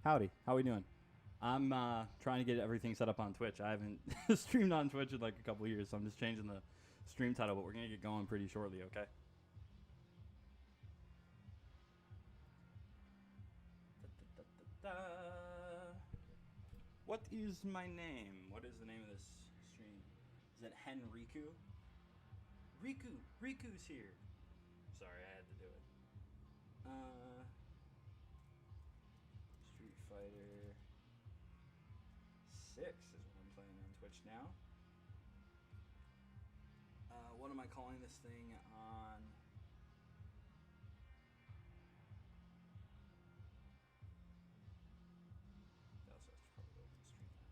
Howdy. How we doing? I'm trying to get everything set up on Twitch. I haven't streamed on Twitch in like a couple of years, so I'm just changing the stream title, but we're going to get going pretty shortly, okay? What is my name? What is the name of this stream? Is it Henriku? Riku's here. Sorry, I had to do it. Street Fighter 6 is what I'm playing on Twitch now. What am I calling this thing on? That also has to probably open Streamlabs.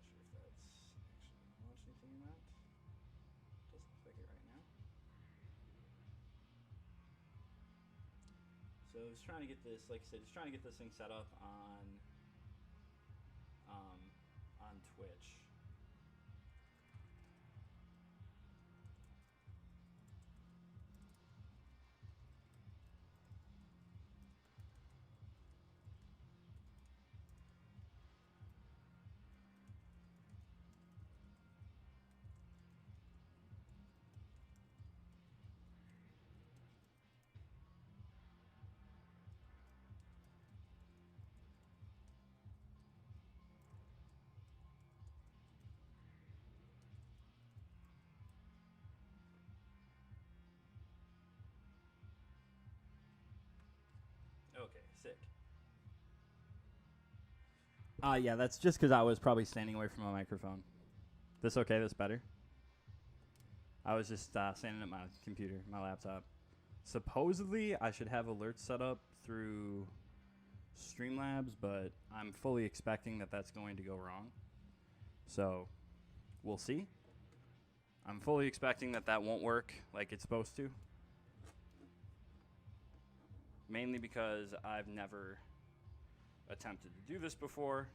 Not sure if that's actually going to launch anything or not. Doesn't look like it right now. So it's trying to get this, like I said, it's trying to get this thing set up on Twitch. Okay, sick. Yeah, that's just because I was probably standing away from my microphone. This okay? This better? I was just standing at my computer, my laptop. Supposedly, I should have alerts set up through Streamlabs, but I'm fully expecting that that's going to go wrong. So, we'll see. I'm fully expecting that that won't work like it's supposed to. Mainly because I've never attempted to do this before.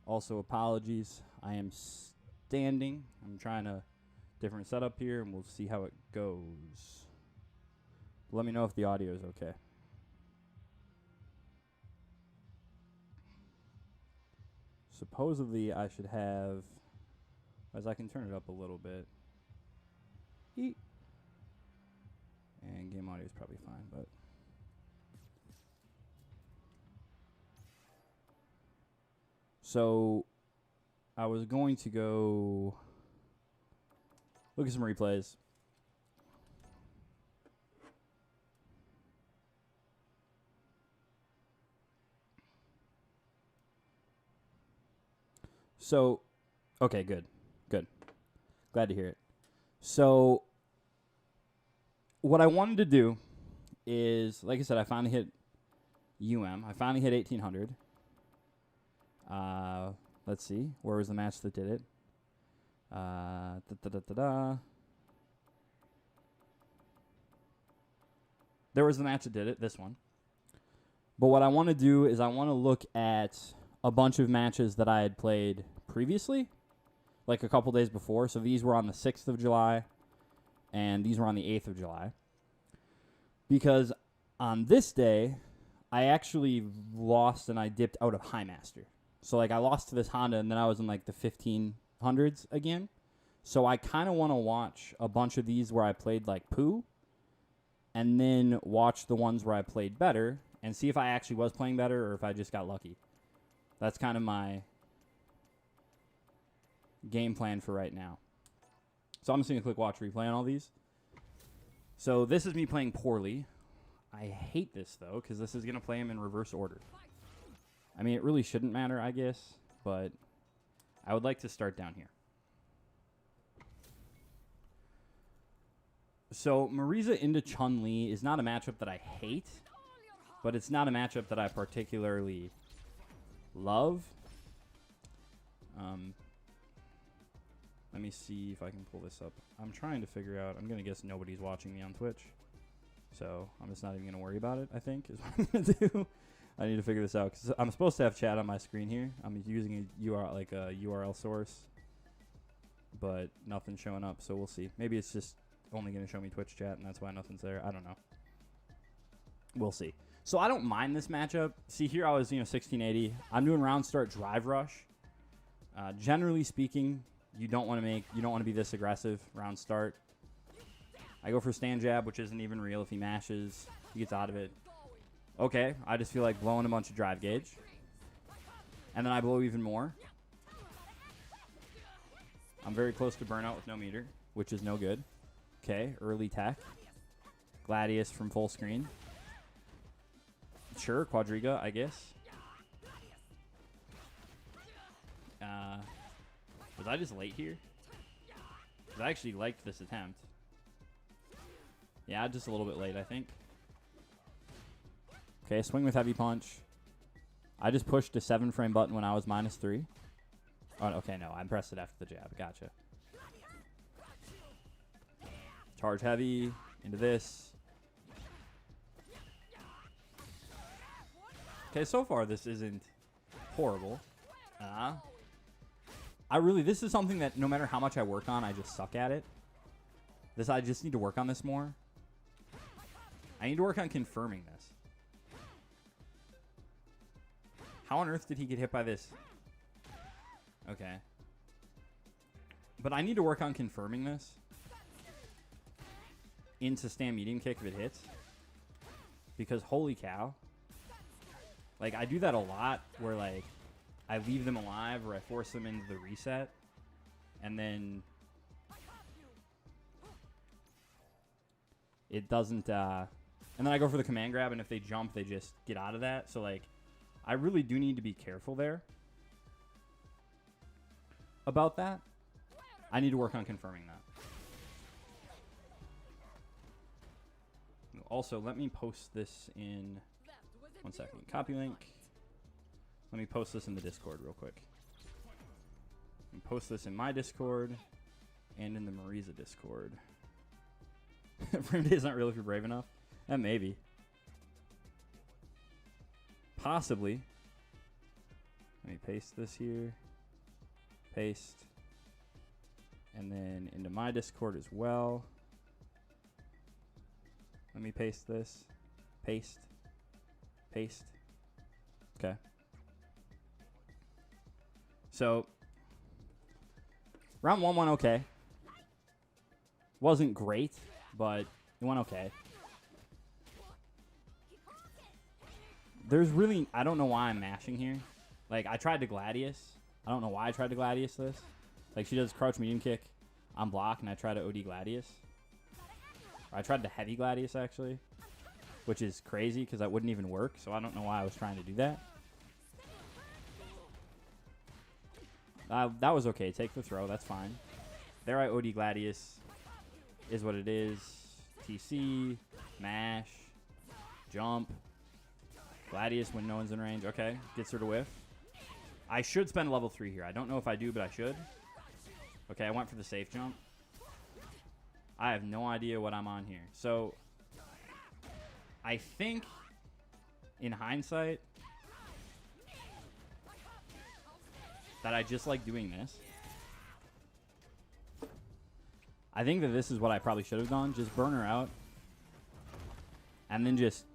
Also, apologies. I am standing. I'm trying a different setup here, and we'll see how it goes. Let me know if the audio is okay. Supposedly, I should have, as I can turn it up a little bit. Eat. And game audio is probably fine, but. So, I was going to go look at some replays. So, okay, good. Glad to hear it. So, what I wanted to do is, like I said, I finally hit I finally hit 1800. Let's see. Where was the match that did it? There was the match that did it, this one. But what I want to do is I want to look at a bunch of matches that I had played previously, like a couple days before. So these were on the 6th of July, and these were on the 8th of July. Because on this day, I actually lost and I dipped out of High Master. So, like, I lost to this Honda, and then I was in, like, the 1500s again. So I kind of want to watch a bunch of these where I played, like, poo, and then watch the ones where I played better and see if I actually was playing better or if I just got lucky. That's kind of my game plan for right now. So I'm just going to click watch replay on all these. So this is me playing poorly. I hate this, though, because this is going to play him in reverse order. I mean, it really shouldn't matter, I guess, but I would like to start down here. So Marisa into Chun-Li is not a matchup that I hate, but it's not a matchup that I particularly love. Let me see if I can pull this up. I'm trying to figure out. I'm going to guess nobody's watching me on Twitch. So I'm just not even going to worry about it, I think, is what I'm going to do. I need to figure this out, because I'm supposed to have chat on my screen here. I'm using a URL, like a URL source, but nothing's showing up, so we'll see. Maybe it's just only going to show me Twitch chat, and that's why nothing's there. I don't know. We'll see. So I don't mind this matchup. See, here I was, 1680. I'm doing round start drive rush. Generally speaking, you don't want to be this aggressive round start. I go for stand jab, which isn't even real. If he mashes, he gets out of it. Okay, I just feel like blowing a bunch of drive gauge. And then I blow even more. I'm very close to burnout with no meter, which is no good. Okay, early tech. Gladius from full screen. Sure, Quadriga, I guess. Was I just late here? Because I actually liked this attempt. Yeah, just a little bit late, I think. Okay, swing with heavy punch. I just pushed a 7-frame button when I was -3. Oh, okay, no, I pressed it after the jab. Gotcha. Charge heavy into this. Okay, so far this isn't horrible. This is something that no matter how much I work on, I just suck at it. I just need to work on this more. I need to work on confirming this. How on earth did he get hit by this? Okay. But I need to work on confirming this into stand medium kick if it hits. Because holy cow. Like, I do that a lot where, like, I leave them alive or I force them into the reset. And then it doesn't, and then I go for the command grab, and if they jump, they just get out of that. So, like, I really do need to be careful there about that. I need to work on confirming that. Also, let me post this in 1 second. Copy link. Let me post this in the Discord real quick. And post this in my Discord and in the Marisa Discord. Frame Day is not real if you're brave enough. Maybe. Possibly. Let me paste this here. Paste. And then into my Discord as well. Let me paste this. Paste. Paste. Okay. So, round 1 went okay. Wasn't great, but it went okay. There's really, I don't know why I'm mashing here. Like, I tried to Gladius. I don't know why I tried to Gladius this. Like, she does crouch medium kick on block, and I try to OD Gladius. Or I tried the heavy Gladius, actually, which is crazy because that wouldn't even work, so I don't know why I was trying to do that. That was okay. Take the throw. That's fine. There I OD Gladius. Is what it is. TC. Mash. Jump. Gladius when no one's in range. Okay. Gets her to whiff. I should spend level 3 here. I don't know if I do, but I should. Okay, I went for the safe jump. I have no idea what I'm on here. So, I think, in hindsight, that I just like doing this. I think that this is what I probably should have done. Just burn her out. And then just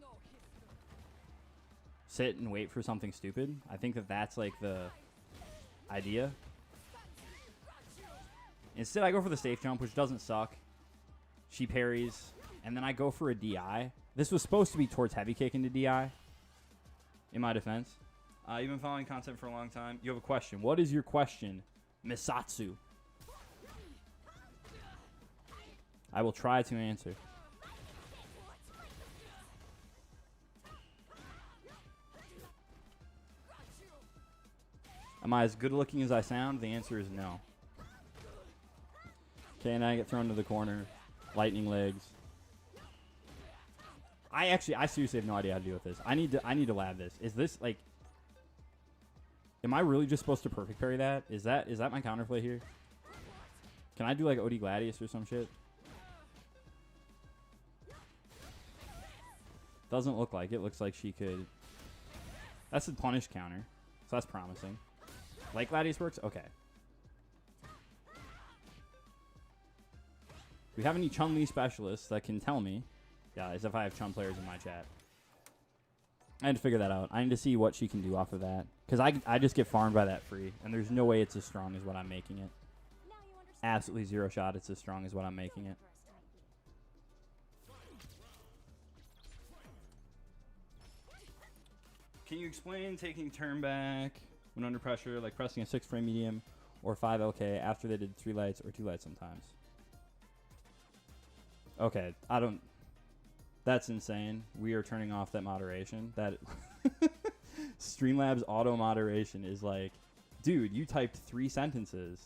sit and wait for something stupid. I think that that's like the idea. Instead, I go for the safe jump, which doesn't suck. She parries. And then I go for a DI. This was supposed to be towards heavy kick into DI. In my defense. You've been following content for a long time. You have a question. What is your question, Misatsu? I will try to answer. Am I as good looking as I sound? The answer is no. Okay, and I get thrown to the corner. Lightning legs. I seriously have no idea how to deal with this. I need to lab this. Is this like? Am I really just supposed to perfect parry that? Is that my counterplay here? Can I do like OD Gladius or some shit? Doesn't look like it. Looks like she could... That's a punish counter. So that's promising. Like Gladius works? Okay. Do we have any Chun-Li specialists that can tell me, guys, if I have Chun players in my chat? I had to figure that out. I need to see what she can do off of that. Because I just get farmed by that free. And there's no way it's as strong as what I'm making it. Absolutely zero shot it's as strong as what I'm making it. Can you explain taking turn back when under pressure, like pressing a 6-frame medium or 5 LK after they did 3 lights or 2 lights sometimes? Okay, I don't... That's insane. We are turning off that moderation. That Streamlabs auto moderation is like, dude, you typed 3 sentences.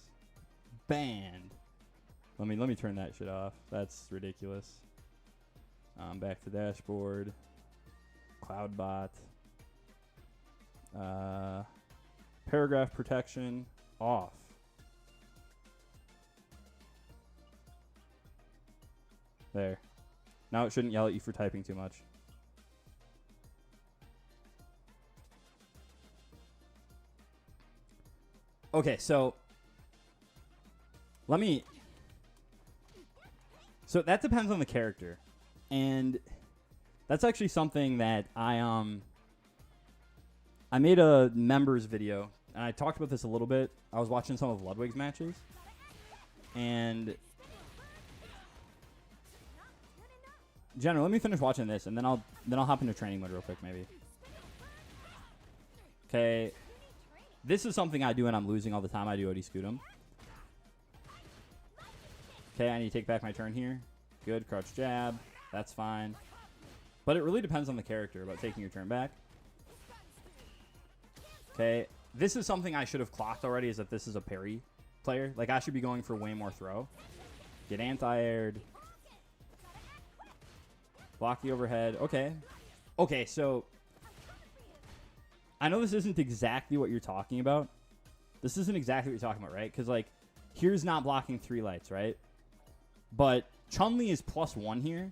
Banned. Let me turn that shit off. That's ridiculous. Back to dashboard. Cloudbot. Paragraph protection off. There. Now it shouldn't yell at you for typing too much. Okay, so so that depends on the character. And that's actually something that I made a members video, and I talked about this a little bit. I was watching some of Ludwig's matches, and Jenna, let me finish watching this, and then I'll hop into training mode real quick, maybe. Okay, this is something I do, and I'm losing all the time. I do OD Scutum. Okay, I need to take back my turn here. Good, crouch jab. That's fine. But it really depends on the character about taking your turn back. Okay, this is something I should have clocked already, is that this is a parry player. Like, I should be going for way more throw. Get anti-aired. Block the overhead. Okay. Okay, so I know this isn't exactly what you're talking about. This isn't exactly what you're talking about, right? Because, like, here's not blocking 3 lights, right? But Chun-Li is +1 here.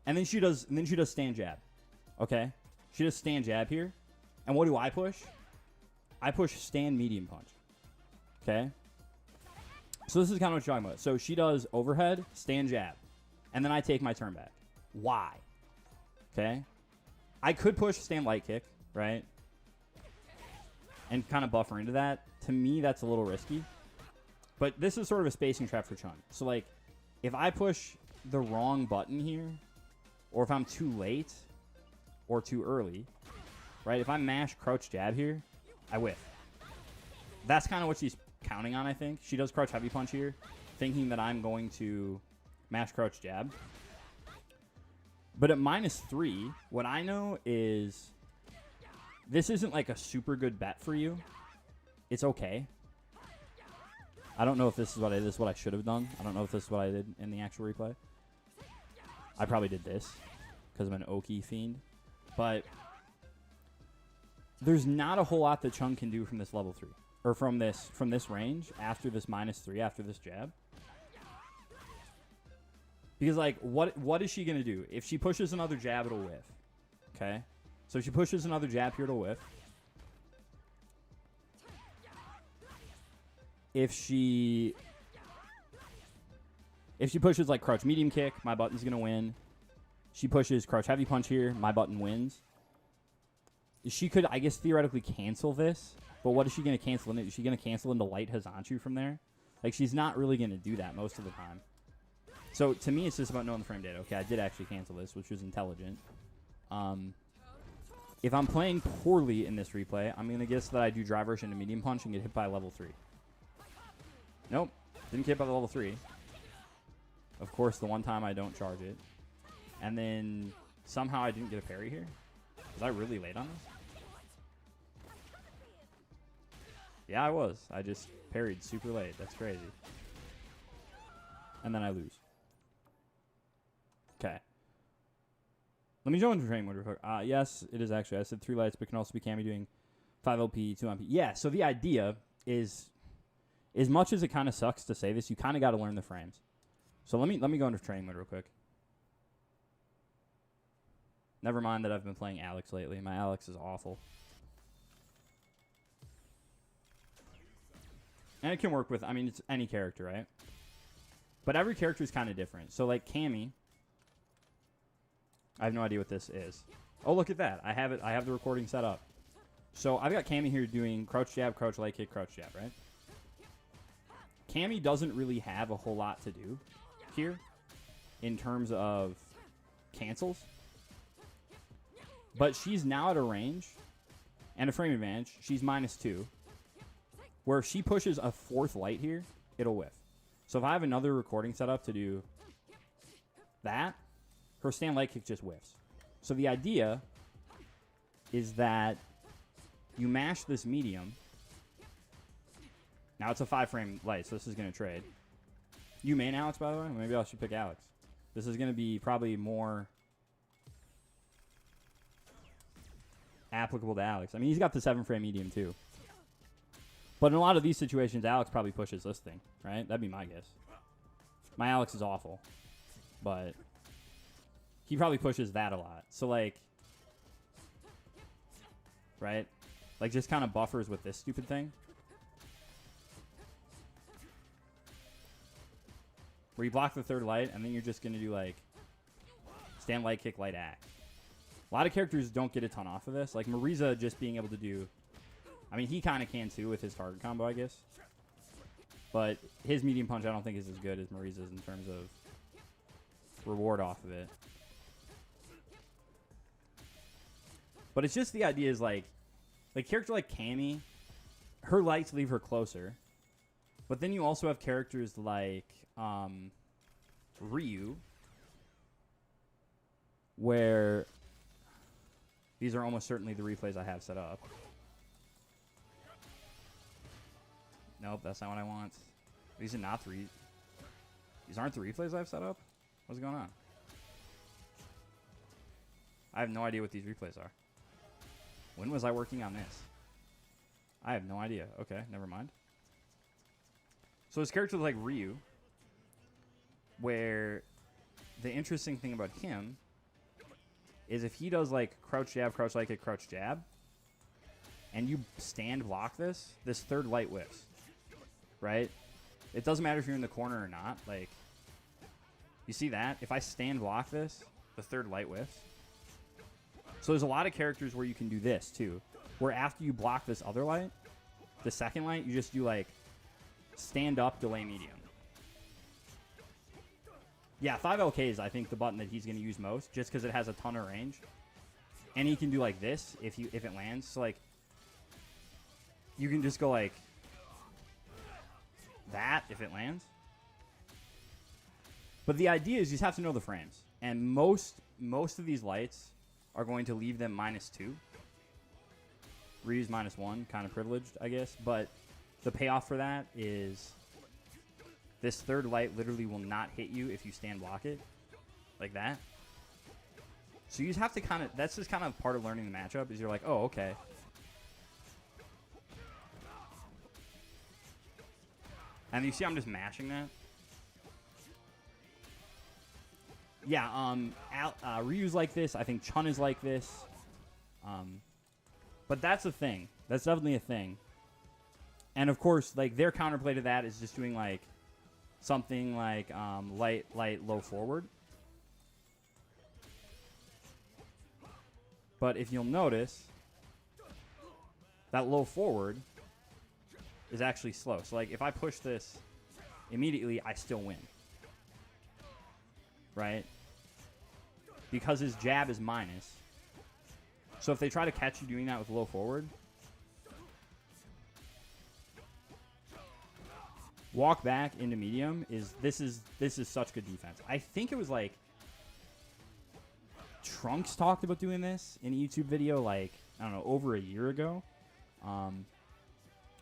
And then she does stand jab. Okay? She does stand jab here. And what do I push? I push stand medium punch. Okay? So this is kind of what you're talking about. So she does overhead, stand jab. And then I take my turn back. Why? Okay? I could push stand light kick, right? And kind of buffer into that. To me, that's a little risky. But this is sort of a spacing trap for Chun. So, like, if I push the wrong button here, or if I'm too late or too early, right? If I mash crouch jab here, I whiff. That's kind of what she's counting on, I think. She does crouch heavy punch here, thinking that I'm going to mash crouch jab. But at -3, what I know is this isn't like a super good bet for you. It's okay. I don't know if this is what I should have done. I don't know if this is what I did in the actual replay. I probably did this because I'm an Oki fiend. But there's not a whole lot that Chun can do from this level 3. Or from this range after this -3, after this jab. Because, like, what is she going to do? If she pushes another jab, it'll whiff. Okay? So if she pushes another jab here, it'll whiff. If she pushes, like, crouch medium kick, my button's going to win. She pushes crouch heavy punch here, my button wins. She could, I guess, theoretically cancel this. But what is she going to cancel into? Is she going to cancel into light Hazanchu from there? Like, she's not really going to do that most of the time. So, to me, it's just about knowing the frame data. Okay, I did actually cancel this, which was intelligent. If I'm playing poorly in this replay, I'm going to guess that I do drive rush into medium punch and get hit by level 3. Nope. Didn't get hit by level 3. Of course, the one time I don't charge it. And then somehow I didn't get a parry here. Was I really late on this? Yeah, I was. I just parried super late. That's crazy. And then I lose. Okay. Let me jump into training mode real quick. Yes, it is actually. I said 3 lights, but can also be Cammy doing 5 LP, 2 MP. Yeah, so the idea is, as much as it kind of sucks to say this, you kind of got to learn the frames. So let me go into training mode real quick. Never mind that I've been playing Alex lately. My Alex is awful. And it can work with, I mean, it's any character, right? But every character is kind of different. So, like, Cammy, I have no idea what this is. Oh, look at that. I have it. I have the recording set up. So, I've got Cammy here doing crouch jab, crouch light kick, crouch jab, right? Cammy doesn't really have a whole lot to do here in terms of cancels. But she's now at a range and a frame advantage. She's -2. Where if she pushes a 4th light here, it'll whiff. So if I have another recording set up to do that, her stand light kick just whiffs. So the idea is that you mash this medium. Now it's a 5-frame light, so this is going to trade. You main Alex, by the way? Maybe I should pick Alex. This is going to be probably more applicable to Alex. I mean, he's got the 7-frame medium, too. But in a lot of these situations, Alex probably pushes this thing, right? That'd be my guess. My Alex is awful. But he probably pushes that a lot. So, like, right? Like, just kind of buffers with this stupid thing. Where you block the 3rd light, and then you're just going to do, like, stand light kick, light axe. A lot of characters don't get a ton off of this. Like, Marisa just being able to do... I mean, he kind of can, too, with his target combo, I guess. But his medium punch, I don't think is as good as Marisa's in terms of reward off of it. But it's just the idea is, like a character like Cammy, her lights leave her closer. But then you also have characters like Ryu, where these are almost certainly the replays I have set up. Nope, that's not what I want. These are not These aren't the replays I've set up? What's going on? I have no idea what these replays are. When was I working on this? I have no idea. Okay, never mind. So it's characters like Ryu, where the interesting thing about him is if he does like crouch jab, crouch light kick, crouch jab, and you stand block this 3rd light whiffs. Right? It doesn't matter if you're in the corner or not. Like, you see that? If I stand block this, the 3rd light whiffs. So there's a lot of characters where you can do this, too. Where after you block this other light, the 2nd light, you just do, like, stand up, delay medium. Yeah, 5LK is, I think, the button that he's going to use most, just because it has a ton of range. And he can do, like, this if it lands. So, like, you can just go, like... that if it lands. But the idea is you just have to know the frames. And most of these lights are going to leave them -2. Ryu's -1, kind of privileged, I guess. But the payoff for that is this 3rd light literally will not hit you if you stand block it. Like that. So you just have to kind of... that's just kind of part of learning the matchup is you're like, oh, okay. And you see I'm just mashing that? Yeah, Ryu's like this. I think Chun is like this. But that's a thing. That's definitely a thing. And, of course, like, their counterplay to that is just doing, like, something like light, low, forward. But if you'll notice, that low forward... is actually slow. So, like, if I push this immediately, I still win. Right? Because his jab is -. So if they try to catch you doing that with low forward, walk back into medium this is such good defense. I think it was like Trunks talked about doing this in a YouTube video, like, I don't know, over a year ago.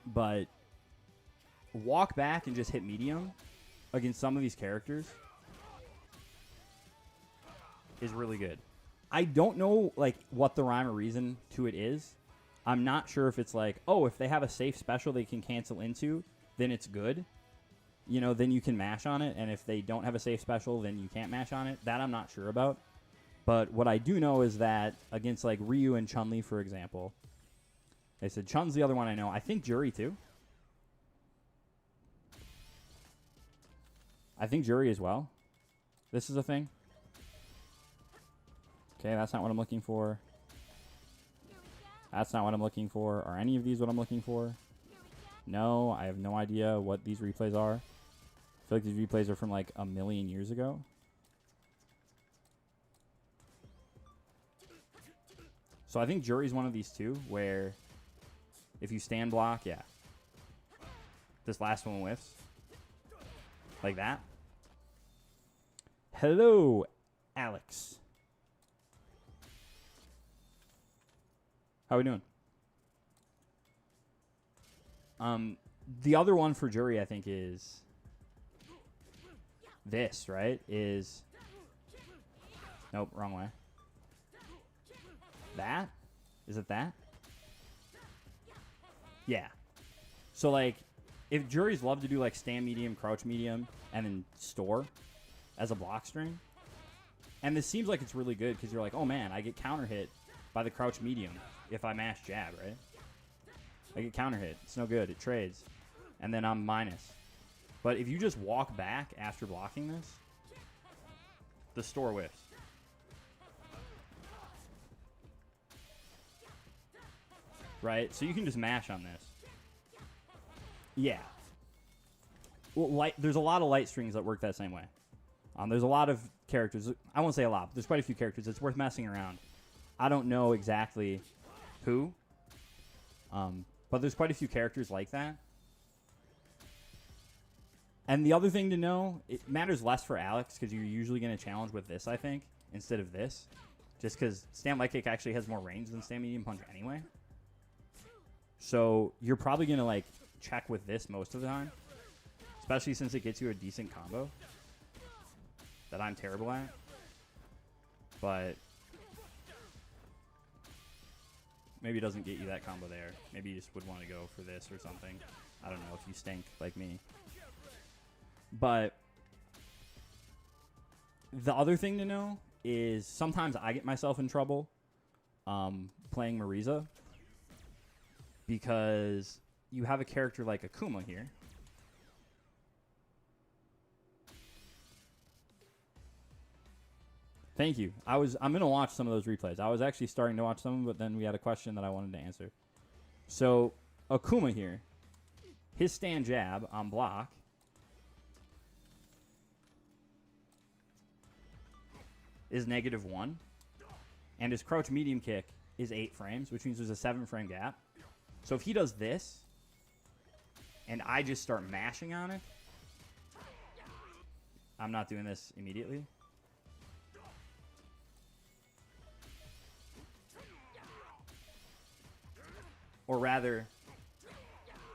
But walk back and just hit medium against some of these characters is really good. I don't know, like, what the rhyme or reason to it is. I'm not sure if it's like, oh, if they have a safe special they can cancel into, then it's good. You know, then you can mash on it. And if they don't have a safe special, then you can't mash on it. That I'm not sure about. But what I do know is that against like Ryu and Chun-Li, for example, they said Chun's the other one I know. I think Jury too. I think Jury as well. This is a thing. Okay, that's not what I'm looking for. That's not what I'm looking for. Are any of these what I'm looking for? No, I have no idea what these replays are. I feel like these replays are from like a million years ago. So I think Jury's one of these two where if you stand block, yeah. This last one whiffs. Like that. Hello, Alex. How we doing? The other one for Jury, I think, is this, right? Is nope, wrong way. That? Is it that? Yeah. So, like, if Juries love to do, like, stand medium, crouch medium, and then store as a block string, and this seems like it's really good because you're like, oh, man, I get counter hit by the crouch medium if I mash jab, right? I get counter hit. It's no good. It trades. And then I'm minus. But if you just walk back after blocking this, the store whiffs. Right? So you can just mash on this. Yeah. Well, there's a lot of light strings that work that same way. There's a lot of characters. I won't say a lot, but there's quite a few characters. It's worth messing around. I don't know exactly who. But there's quite a few characters like that. And the other thing to know, it matters less for Alex because you're usually going to challenge with this, I think, instead of this. Just because stand light kick actually has more range than stand medium punch anyway. So you're probably going to, like, check with this most of the time. Especially since it gets you a decent combo that I'm terrible at. But maybe it doesn't get you that combo there. Maybe you just would want to go for this or something. I don't know if you stink like me. But the other thing to know is sometimes I get myself in trouble playing Marisa because you have a character like Akuma here. Thank you. I'm going to watch some of those replays. I was actually starting to watch some, but then we had a question that I wanted to answer. So, Akuma here. His stand jab on block is -1. And his crouch medium kick is 8 frames, which means there's a 7-frame gap. So if he does this, and I just start mashing on it, I'm not doing this immediately. Or rather,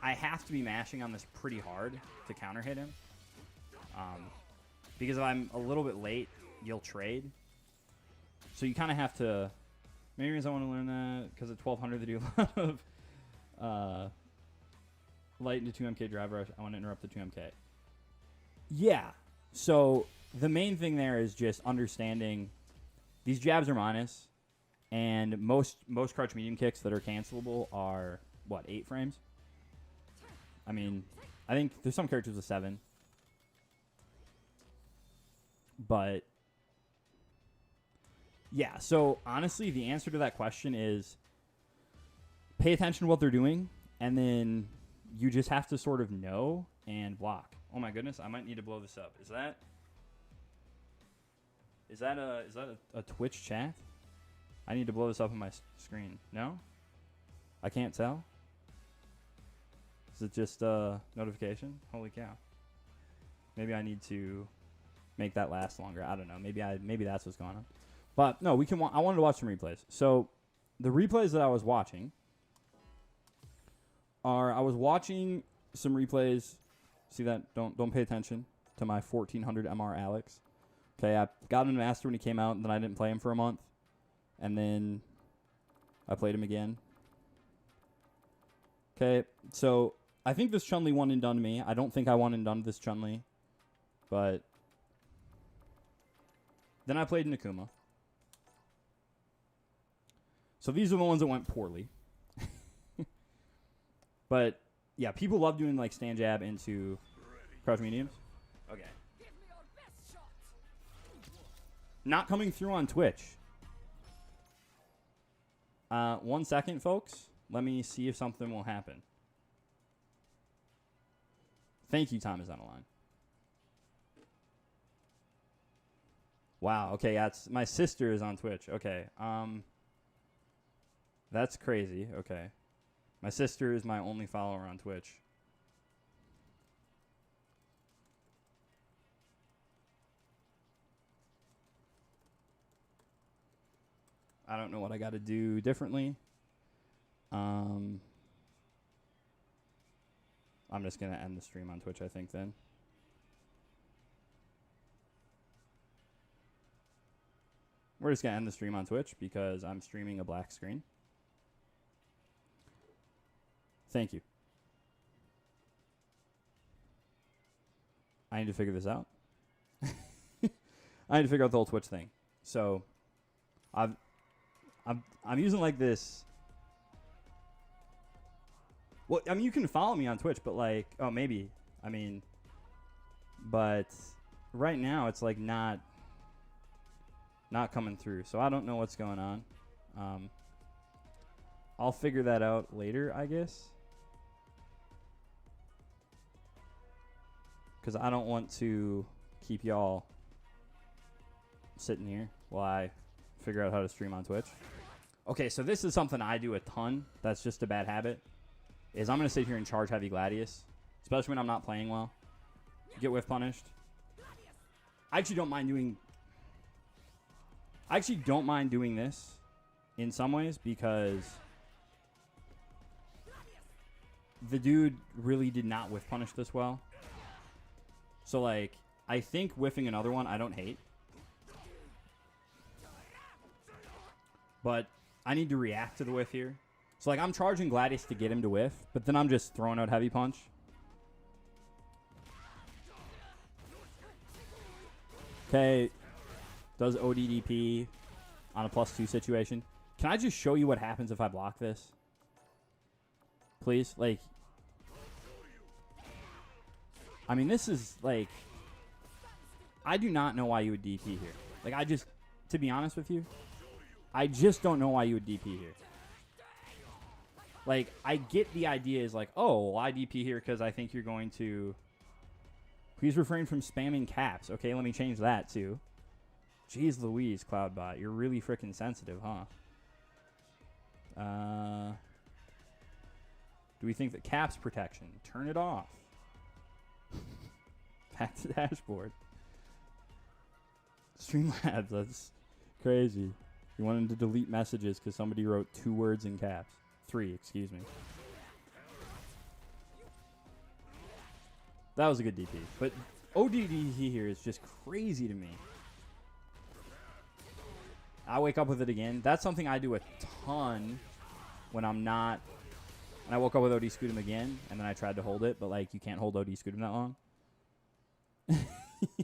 I have to be mashing on this pretty hard to counter hit him. Because if I'm a little bit late, you'll trade. So you kind of have to... Maybe reason I want to learn that, because at 1200 they do a lot of light into 2MK driver. I want to interrupt the 2MK. Yeah. So the main thing there is just understanding these jabs are minus. And most crouch medium kicks that are cancelable are, what, 8 frames? I mean, I think there's some characters with 7. But, yeah, so honestly, the answer to that question is pay attention to what they're doing, and then you just have to sort of know and block. Oh my goodness, I might need to blow this up. Is that a Twitch chat? I need to blow this up on my screen. No? I can't tell? Is it just a notification? Holy cow. Maybe I need to make that last longer. I don't know. Maybe that's what's going on. But no, I wanted to watch some replays. So the replays that I was watching I was watching some replays. See that? Don't pay attention to my 1400 MR Alex. Okay, I got him master when he came out, and then I didn't play him for a month. And then I played him again. Okay, so I think this Chun-Li one and done me. I don't think I one and done this Chun-Li. But then I played Nakuma. So these are the ones that went poorly. But, yeah, people love doing, like, stand jab into crouch mediums. Okay. Not coming through on Twitch. 1 second, folks. Let me see if something will happen. Thank you, Tom is on the line. Wow, okay, that's my sister is on Twitch. Okay. That's crazy. Okay. My sister is my only follower on Twitch. I don't know what I got to do differently. I'm just going to end the stream on Twitch, I think, then. We're just going to end the stream on Twitch because I'm streaming a black screen. Thank you. I need to figure this out. I need to figure out the whole Twitch thing. So, I'm using like this. Well, I mean, you can follow me on Twitch, but like, oh, maybe. I mean, but right now it's like not coming through. So I don't know what's going on. I'll figure that out later, I guess. Because I don't want to keep y'all sitting here while I figure out how to stream on Twitch. Okay, so this is something I do a ton. That's just a bad habit. Is I'm going to sit here and charge heavy Gladius. Especially when I'm not playing well. Get whiff punished. I actually don't mind doing this in some ways because the dude really did not whiff punish this well. So, like, I think whiffing another one I don't hate. But I need to react to the whiff here. So, like, I'm charging Gladius to get him to whiff, but then I'm just throwing out heavy punch. Okay. Does ODDP on a +2 situation. Can I just show you what happens if I block this? Please? Like, I mean, this is, like, I do not know why you would DP here. Like, to be honest with you, I just don't know why you would DP here. Like, I get the idea is like, oh, well, I DP here because I think you're going to... Please refrain from spamming caps. Okay, let me change that, too. Jeez Louise, Cloudbot. You're really freaking sensitive, huh? Do we think that caps protection? Turn it off. Back to dashboard. Streamlabs, that's crazy. You wanted to delete messages because somebody wrote 2 words in caps. 3, excuse me. That was a good DP. But ODD here is just crazy to me. I wake up with it again. That's something I do a ton when I'm not... And I woke up with OD Scootum again, and then I tried to hold it, but, like, you can't hold OD Scootum that long.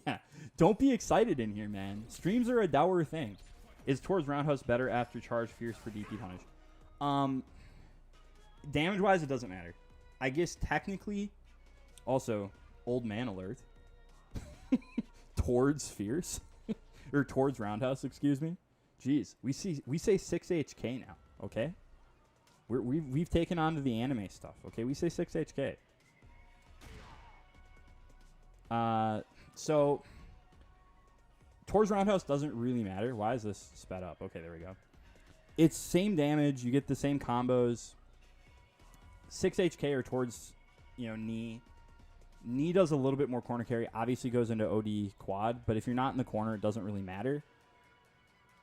Yeah. Don't be excited in here, man. Streams are a dour thing. Is Tor's Roundhouse better after charge fierce for DP punish? Damage-wise, it doesn't matter. I guess technically, also, old man alert. Towards fierce. Or towards Roundhouse, excuse me. Jeez. We say 6HK now, okay? We've taken on to the anime stuff, okay? We say 6HK. So, Tor's Roundhouse doesn't really matter. Why is this sped up? Okay, there we go. It's same damage. You get the same combos. 6HK or towards, knee. Knee does a little bit more corner carry. Obviously goes into OD quad, but if you're not in the corner, it doesn't really matter.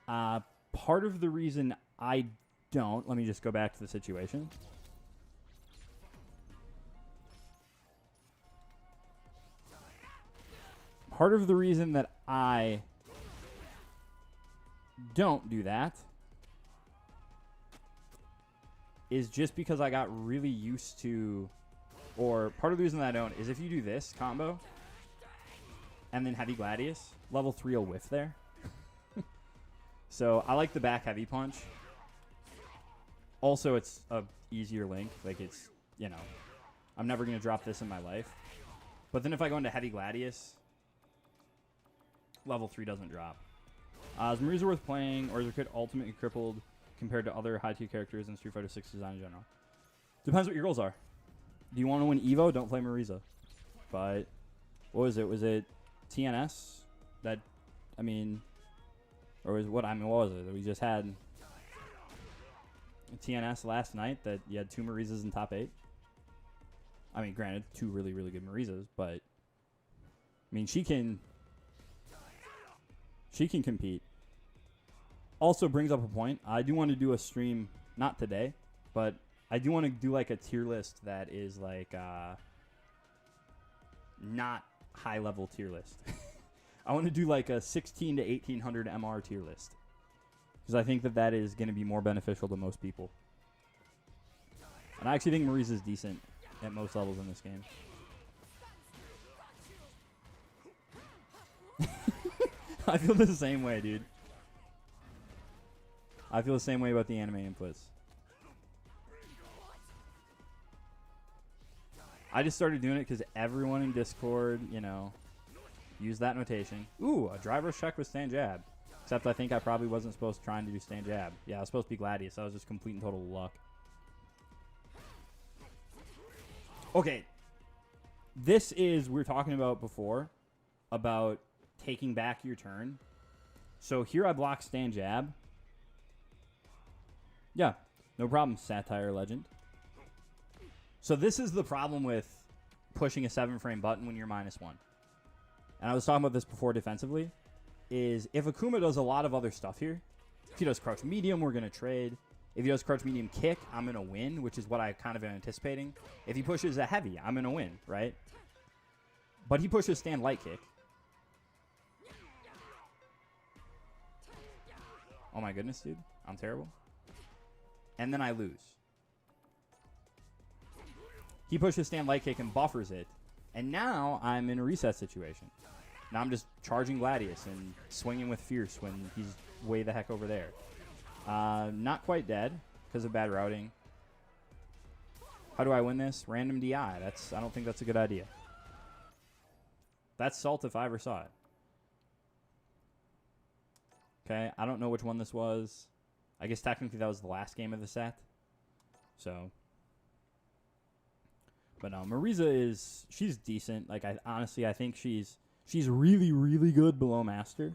Part of the reason I don't... Let me just go back to the situation. Part of the reason that I don't do that is just because I got really used to... Or part of the reason that I don't is if you do this combo and then heavy Gladius, level 3 will whiff there. So I like the back heavy punch. Also, it's a easier link. Like, it's, you know, I'm never going to drop this in my life. But then if I go into Heavy Gladius, level 3 doesn't drop. Is Marisa worth playing, or is her kit ultimately crippled compared to other high-tier characters in Street Fighter 6 design in general? Depends what your goals are. Do you want to win Evo? Don't play Marisa. But what was it? Was it TNS? That, I mean, or was what? I mean, what was it? We just had TNS last night that you had 2 Marisas in top 8. I mean, granted, 2 really, really good Marisas, but I mean, she can compete. Also brings up a point. I do want to do a stream, not today, but I do want to do like a tier list that is like not high level tier list. I want to do like a 16 to 1800 MR tier list because I think that that is going to be more beneficial to most people. And I actually think Marisa is decent at most levels in this game. I feel the same way, dude. I feel the same way about the anime inputs. I just started doing it because everyone in Discord, you know, used that notation. Ooh, a driver's check with stand jab. Except I think I probably wasn't supposed to try to do stand jab. Yeah, I was supposed to be Gladius. That was just complete and total luck. Okay. This is, we were talking about before, about taking back your turn. So here I block stand jab. Yeah, no problem, Satire Legend. So this is the problem with pushing a 7-frame button when you're -1. And I was talking about this before defensively, is if Akuma does a lot of other stuff here, if he does crouch medium, we're going to trade. If he does crouch medium kick, I'm going to win, which is what I kind of am anticipating. If he pushes a heavy, I'm going to win, right? But he pushes stand light kick. Oh my goodness, dude. I'm terrible. And then I lose. He pushes stand light kick and buffers it. And now I'm in a reset situation. Now I'm just charging Gladius and swinging with Fierce when he's way the heck over there. Not quite dead because of bad routing. How do I win this? Random DI. I don't think that's a good idea. That's Salt if I ever saw it. Okay, I don't know which one this was. I guess technically that was the last game of the set. So. But no, Marisa she's decent. Like, honestly, I think she's really, really good below Master.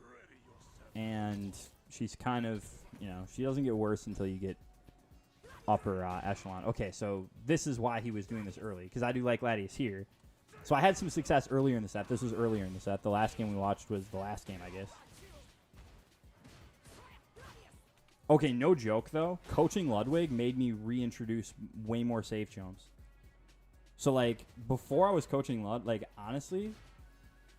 And she's kind of, you know, she doesn't get worse until you get upper echelon. Okay, so this is why he was doing this early, because I do like Gladius here. So I had some success earlier in the set. This was earlier in the set. The last game we watched was the last game, I guess. Okay, no joke, though. Coaching Ludwig made me reintroduce way more safe jumps. So, like, before I was coaching Lud, like, honestly,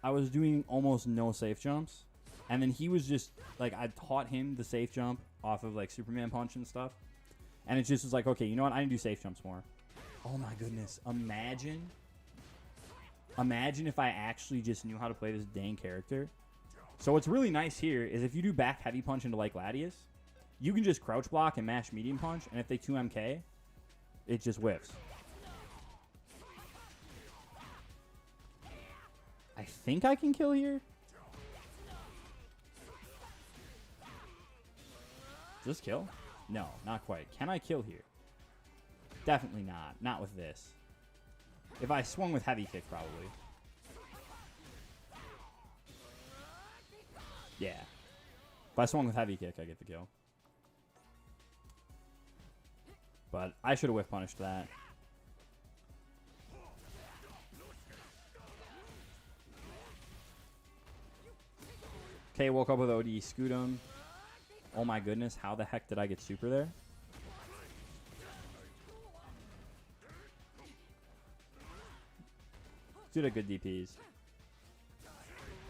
I was doing almost no safe jumps. And then he was just, like, I taught him the safe jump off of, like, Superman Punch and stuff. And it just was like, okay, you know what? I need to do safe jumps more. Oh, my goodness. Imagine if I actually just knew how to play this dang character. So what's really nice here is if you do back heavy punch into, like, Gladius, you can just crouch block and mash medium punch, and if they 2MK, it just whiffs. I think I can kill here. Does this kill? No, not quite. Can I kill here? Definitely not. Not with this. If I swung with heavy kick, probably. Yeah. If I swung with heavy kick, I get the kill. But I should have whiff punished that. Okay, woke up with OD Scootum. Oh my goodness, how the heck did I get super there? Dude, a good DPs.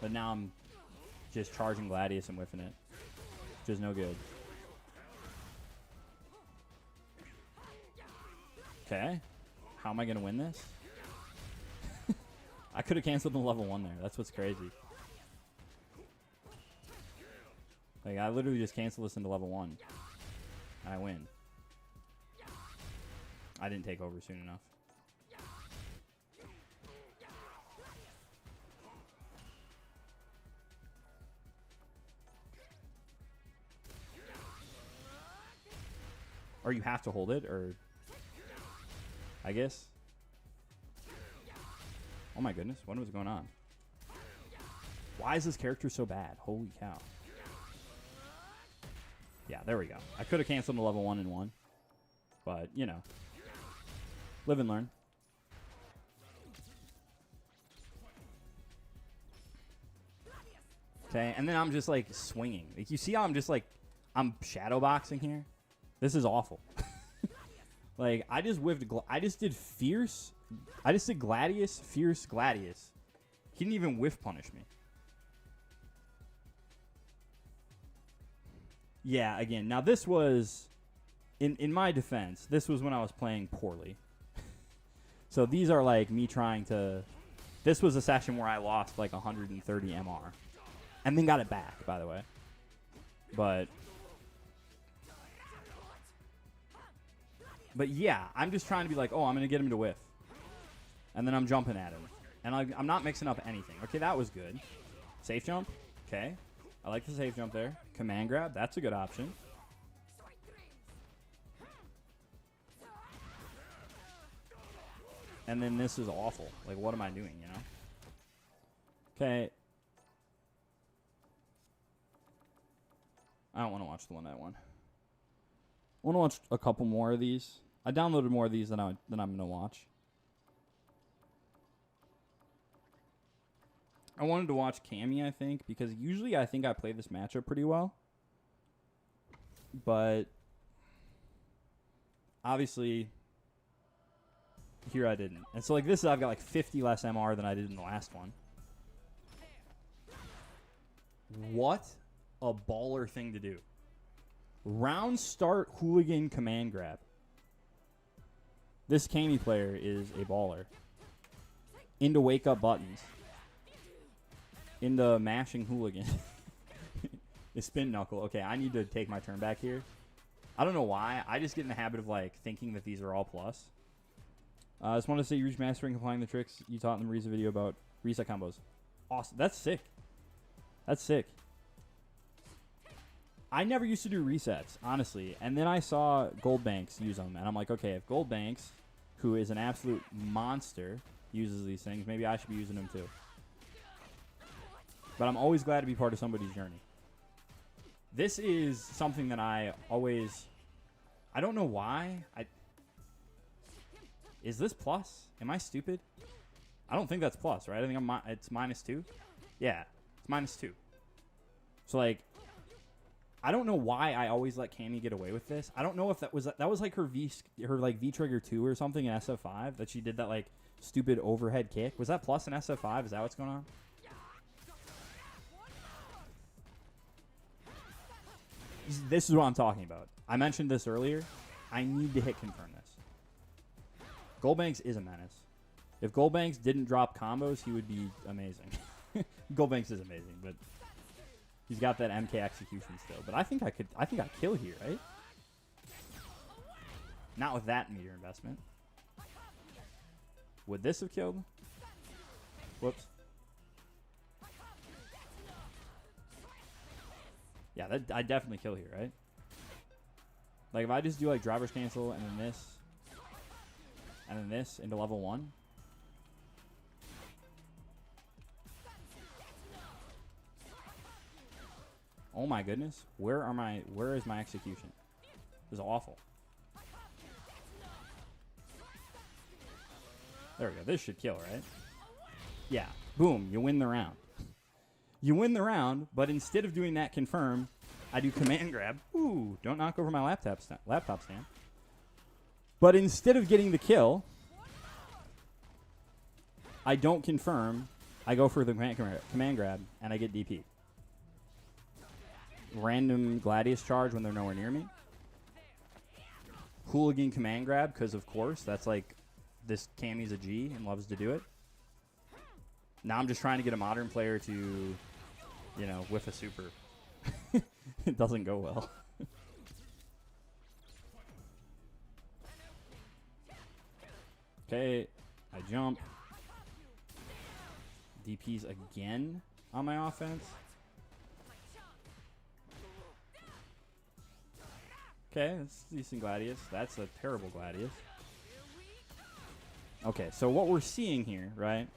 But now I'm just charging Gladius and whiffing it. Which is no good. Okay. How am I going to win this? I could have canceled the level 1 there. That's what's crazy. Like, I literally just cancel this into level 1. And I win. I didn't take over soon enough. Or you have to hold it, or... I guess. Oh my goodness, what was going on? Why is this character so bad? Holy cow. Yeah, there we go. I could have canceled the level 1 and 1. But, you know. Live and learn. Okay, and then I'm just like swinging. Like, you see how I'm just like, I'm shadow boxing here? This is awful. Like, I just whiffed, I just did fierce, I just did Gladius, fierce Gladius. He didn't even whiff punish me. Yeah, again, now this was, in my defense, this was when I was playing poorly. So these are like me trying to, this was a session where I lost like 130 MR. And then got it back, by the way. But yeah, I'm just trying to be like, oh, I'm going to get him to whiff. And then I'm jumping at him. And I'm not mixing up anything. Okay, that was good. Safe jump. Okay. I like the safe jump there. Command grab. That's a good option. And then this is awful. Like, what am I doing, you know? Okay. I don't want to watch the one that one. I want to watch a couple more of these. I downloaded more of these than I'm going to watch. I wanted to watch Cammy, I think, because usually I think I play this matchup pretty well. But obviously here I didn't. And so like this, I've got like 50 less MR than I did in the last one. What a baller thing to do. Round start hooligan command grab. This Cammy player is a baller. Into wake up buttons. Into mashing hooligan. The spin knuckle. Okay, I need to take my turn back here. I don't know why. I just get in the habit of like thinking that these are all plus. I just want to say you reach mastering and applying the tricks you taught in the Marisa video about reset combos. Awesome. That's sick. That's sick. I never used to do resets, honestly. And then I saw Goldbanks use them. And I'm like, okay, if Goldbanks, who is an absolute monster, uses these things, maybe I should be using them too. But I'm always glad to be part of somebody's journey. This is something that I always... I don't know why. Is this plus? Am I stupid? I don't think that's plus, right? I think it's -2. Yeah, it's -2. So, like... I don't know why I always let Cammy get away with this. I don't know if that was like her V trigger 2 or something in SF5 that she did that like stupid overhead kick. Was that plus in SF5? Is that what's going on? This is what I'm talking about. I mentioned this earlier. I need to hit confirm this. Goldbanks is a menace. If Goldbanks didn't drop combos, he would be amazing. Goldbanks is amazing, but he's got that MK execution still. But I think I kill here, right? Not with that meter investment. Would this have killed? Whoops. Yeah, I'd definitely kill here, right? Like if I just do like driver's cancel and then this into level 1. Oh my goodness. Where is my execution? This is awful. There we go. This should kill, right? Yeah. Boom. You win the round. You win the round, but instead of doing that confirm, I do command grab. Ooh, don't knock over my laptop stand. But instead of getting the kill, I don't confirm. I go for the command grab, and I get DP. Random Gladius charge when they're nowhere near me. Hooligan command grab, because of course, that's like, this Cammy's a G and loves to do it. Now I'm just trying to get a modern player to, you know, whiff a super. It doesn't go well. Okay, I jump. DPs again on my offense. Okay, that's decent Gladius. That's a terrible Gladius. Okay, so what we're seeing here, right,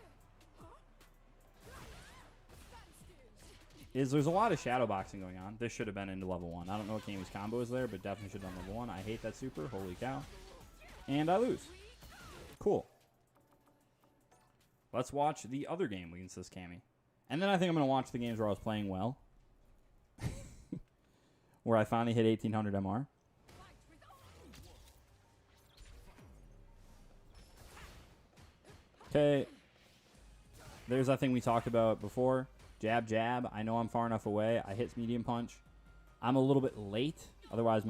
is there's a lot of shadow boxing going on. This should have been into level 1. I don't know what Kami's combo is there, but definitely should have done level 1. I hate that super. Holy cow. And I lose. Cool. Let's watch the other game against this Kami. And then I think I'm going to watch the games where I was playing well. Where I finally hit 1800 MR. Okay. There's that thing we talked about before. Jab, jab. I know I'm far enough away. I hit medium punch. I'm a little bit late. Otherwise,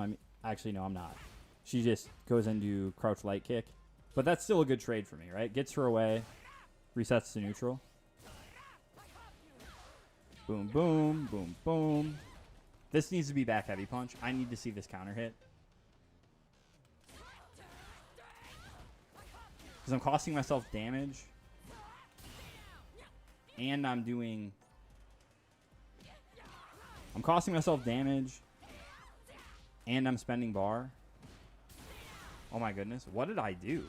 actually, no, I'm not. She just goes into crouch light kick. But that's still a good trade for me, right? Gets her away. Resets to neutral. Boom, boom, boom, boom. This needs to be back heavy punch. I need to see this counter hit. Because I'm costing myself damage. And I'm costing myself damage. And I'm spending bar. Oh my goodness. What did I do?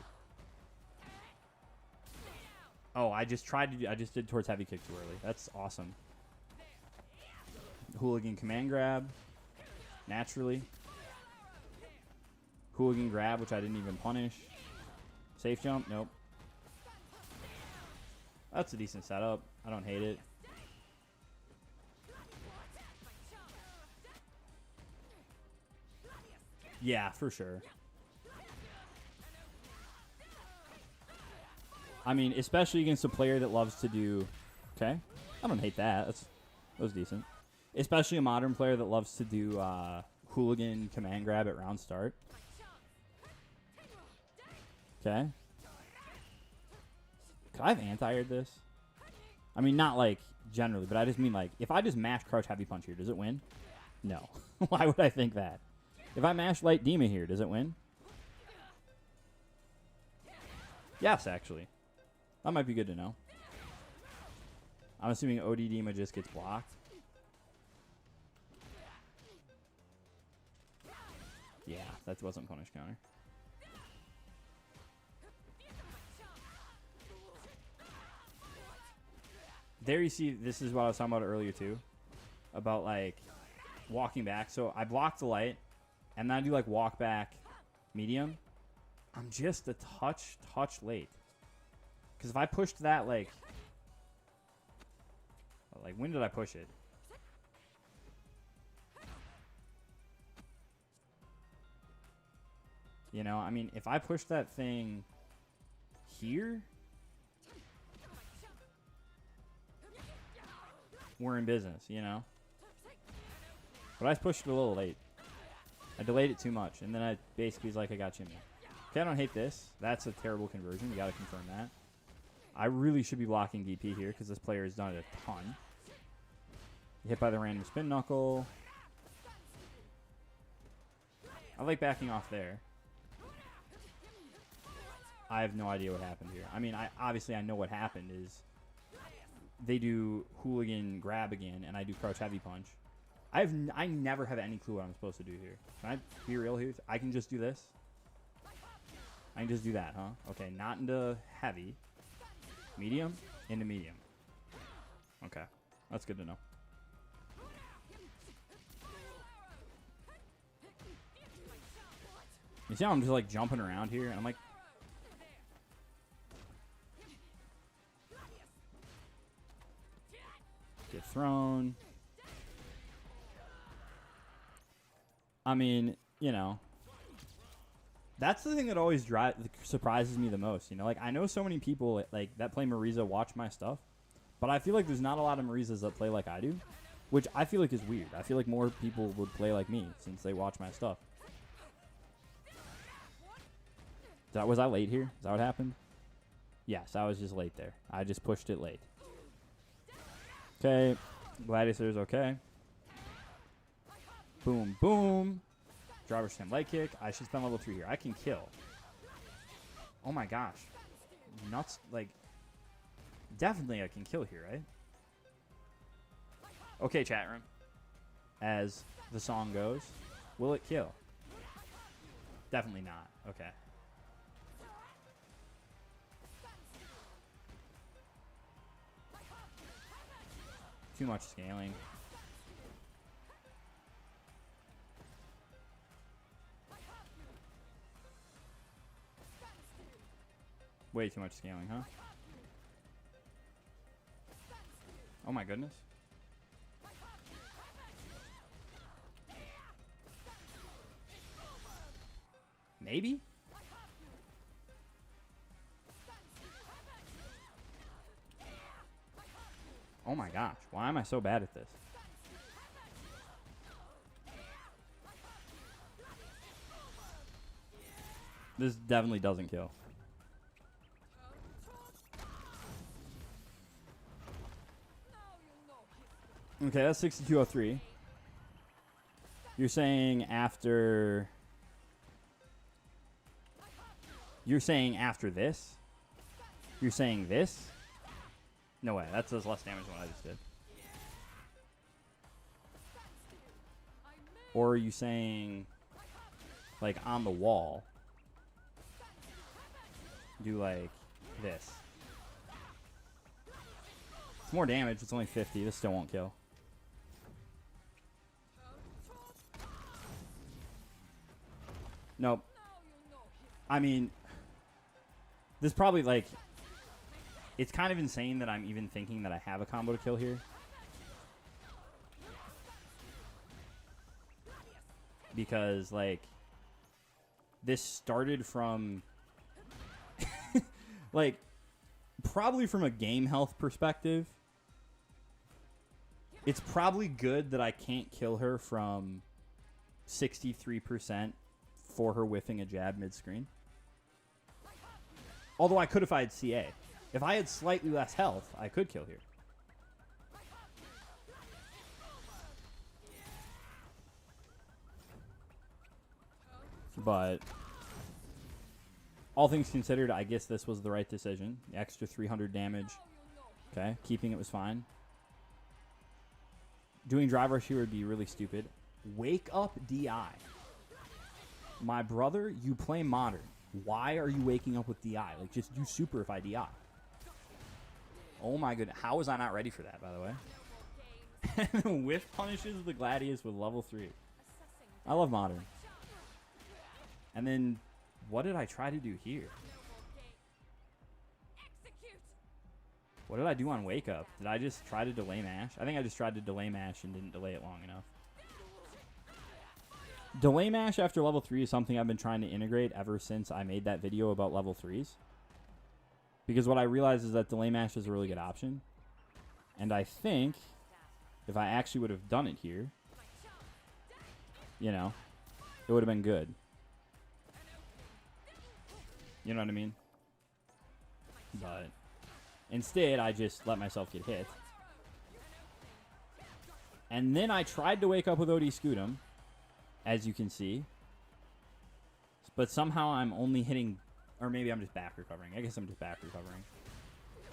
Oh, I just did towards heavy kick too early. That's awesome. Hooligan command grab. Naturally. Hooligan grab, which I didn't even punish. Safe jump? Nope. That's a decent setup. I don't hate it. Yeah, for sure. I mean, especially against a player that loves to do... Okay. I don't hate that. That was decent. Especially a modern player that loves to do hooligan command grab at round start. Okay. Could I have anti-aired this? I mean, not like generally, but I just mean like, if I just mash crouch heavy punch here, does it win? No. Why would I think that? If I mash light Dima here, does it win? Yes, actually. That might be good to know. I'm assuming OD Dima just gets blocked. Yeah, that wasn't punish counter. There you see, this is what I was talking about earlier too. About like walking back. So I block the light and then I do like walk back medium. I'm just a touch late. Because if I pushed that like when did I push it? You know, I mean, if I push that thing here, we're in business, you know? But I pushed it a little late. I delayed it too much, and then I basically was like, I got you, man. Okay, I don't hate this. That's a terrible conversion. We got to confirm that. I really should be blocking DP here because this player has done it a ton. Hit by the random spin knuckle. I like backing off there. I have no idea what happened here. I mean, obviously I know what happened is they do hooligan grab again, and I do crouch heavy punch. I never have any clue what I'm supposed to do here. Can I be real here? I can just do this. I can just do that, huh? Okay, not into heavy. Medium, into medium. Okay, that's good to know. You see how I'm just like jumping around here? And I'm like, get thrown. I mean, you know, that's the thing that always surprises me the most. You know, like I know so many people like that play Marisa watch my stuff, but I feel like there's not a lot of Marisas that play like I do, which I feel like is weird. I feel like more people would play like me since they watch my stuff. Was I late here? Is that what happened? Yes, I was just late there. I just pushed it late. Okay, Gladius is okay. Boom, boom. Driver slam leg kick. I should spend level 3 here. I can kill. Oh my gosh. nuts. Like, definitely I can kill here, right? Okay, chat room. As the song goes, will it kill? Definitely not. Okay. Too much scaling. Way too much scaling, huh? Oh my goodness. Maybe? Oh my gosh. Why am I so bad at this? This definitely doesn't kill. Okay, that's 6203. You're saying after... You're saying after this? You're saying this? No way. That does less damage than what I just did. Or are you saying, like, on the wall, do, like, this? It's more damage. It's only 50. This still won't kill. Nope. I mean, this probably, like... It's kind of insane that I'm even thinking that I have a combo to kill here. Because, like, this started from, like, probably from a game health perspective. It's probably good that I can't kill her from 63% for her whiffing a jab mid-screen. Although I could if I had CA. If I had slightly less health, I could kill here. But all things considered, I guess this was the right decision. The extra 300 damage. Okay, keeping it was fine. Doing drive rush here would be really stupid. Wake up DI. My brother, you play modern. Why are you waking up with DI? Like, just do super if I DI. Oh my goodness. How was I not ready for that, by the way? Whiff punishes the Gladius with level 3. I love modern. And then, what did I try to do here? What did I do on wake up? Did I just try to delay mash? I think I just tried to delay mash and didn't delay it long enough. Delay mash after level 3 is something I've been trying to integrate ever since I made that video about level 3s. Because what I realized is that delay mash is a really good option. And I think if I actually would have done it here, you know, it would have been good. You know what I mean? But instead, I just let myself get hit. And then I tried to wake up with OD Scutum, as you can see. But somehow I'm only hitting... Or maybe I'm just back recovering. I guess I'm just back recovering.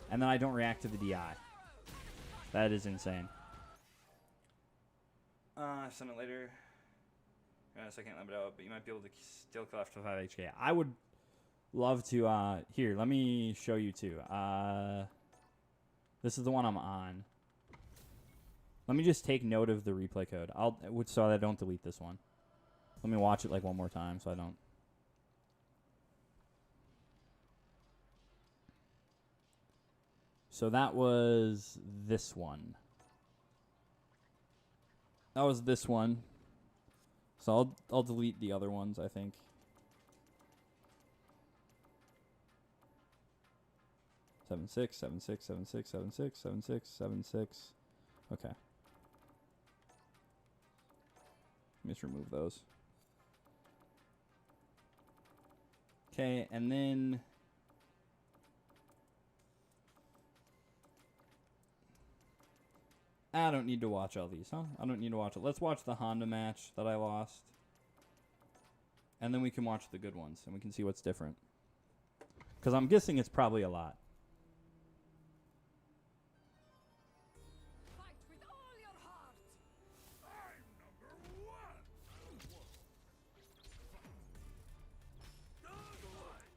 And then I don't react to the DI. That is insane. Send it later. Yes, I can't limit it out, but you might be able to still kill after 5 HK. I would love to... here, let me show you too. This is the one I'm on. Let me just take note of the replay code. So that I don't delete this one. Let me watch it like one more time so I don't... So that was this one. That was this one. So I'll delete the other ones, I think. Seven six, 7-6, 7-6, 7-6, 7-6, 7-6. Okay. Let me just remove those. Okay, and then... I don't need to watch all these, huh? I don't need to watch it. Let's watch the Honda match that I lost. And then we can watch the good ones, and we can see what's different. Because I'm guessing it's probably a lot.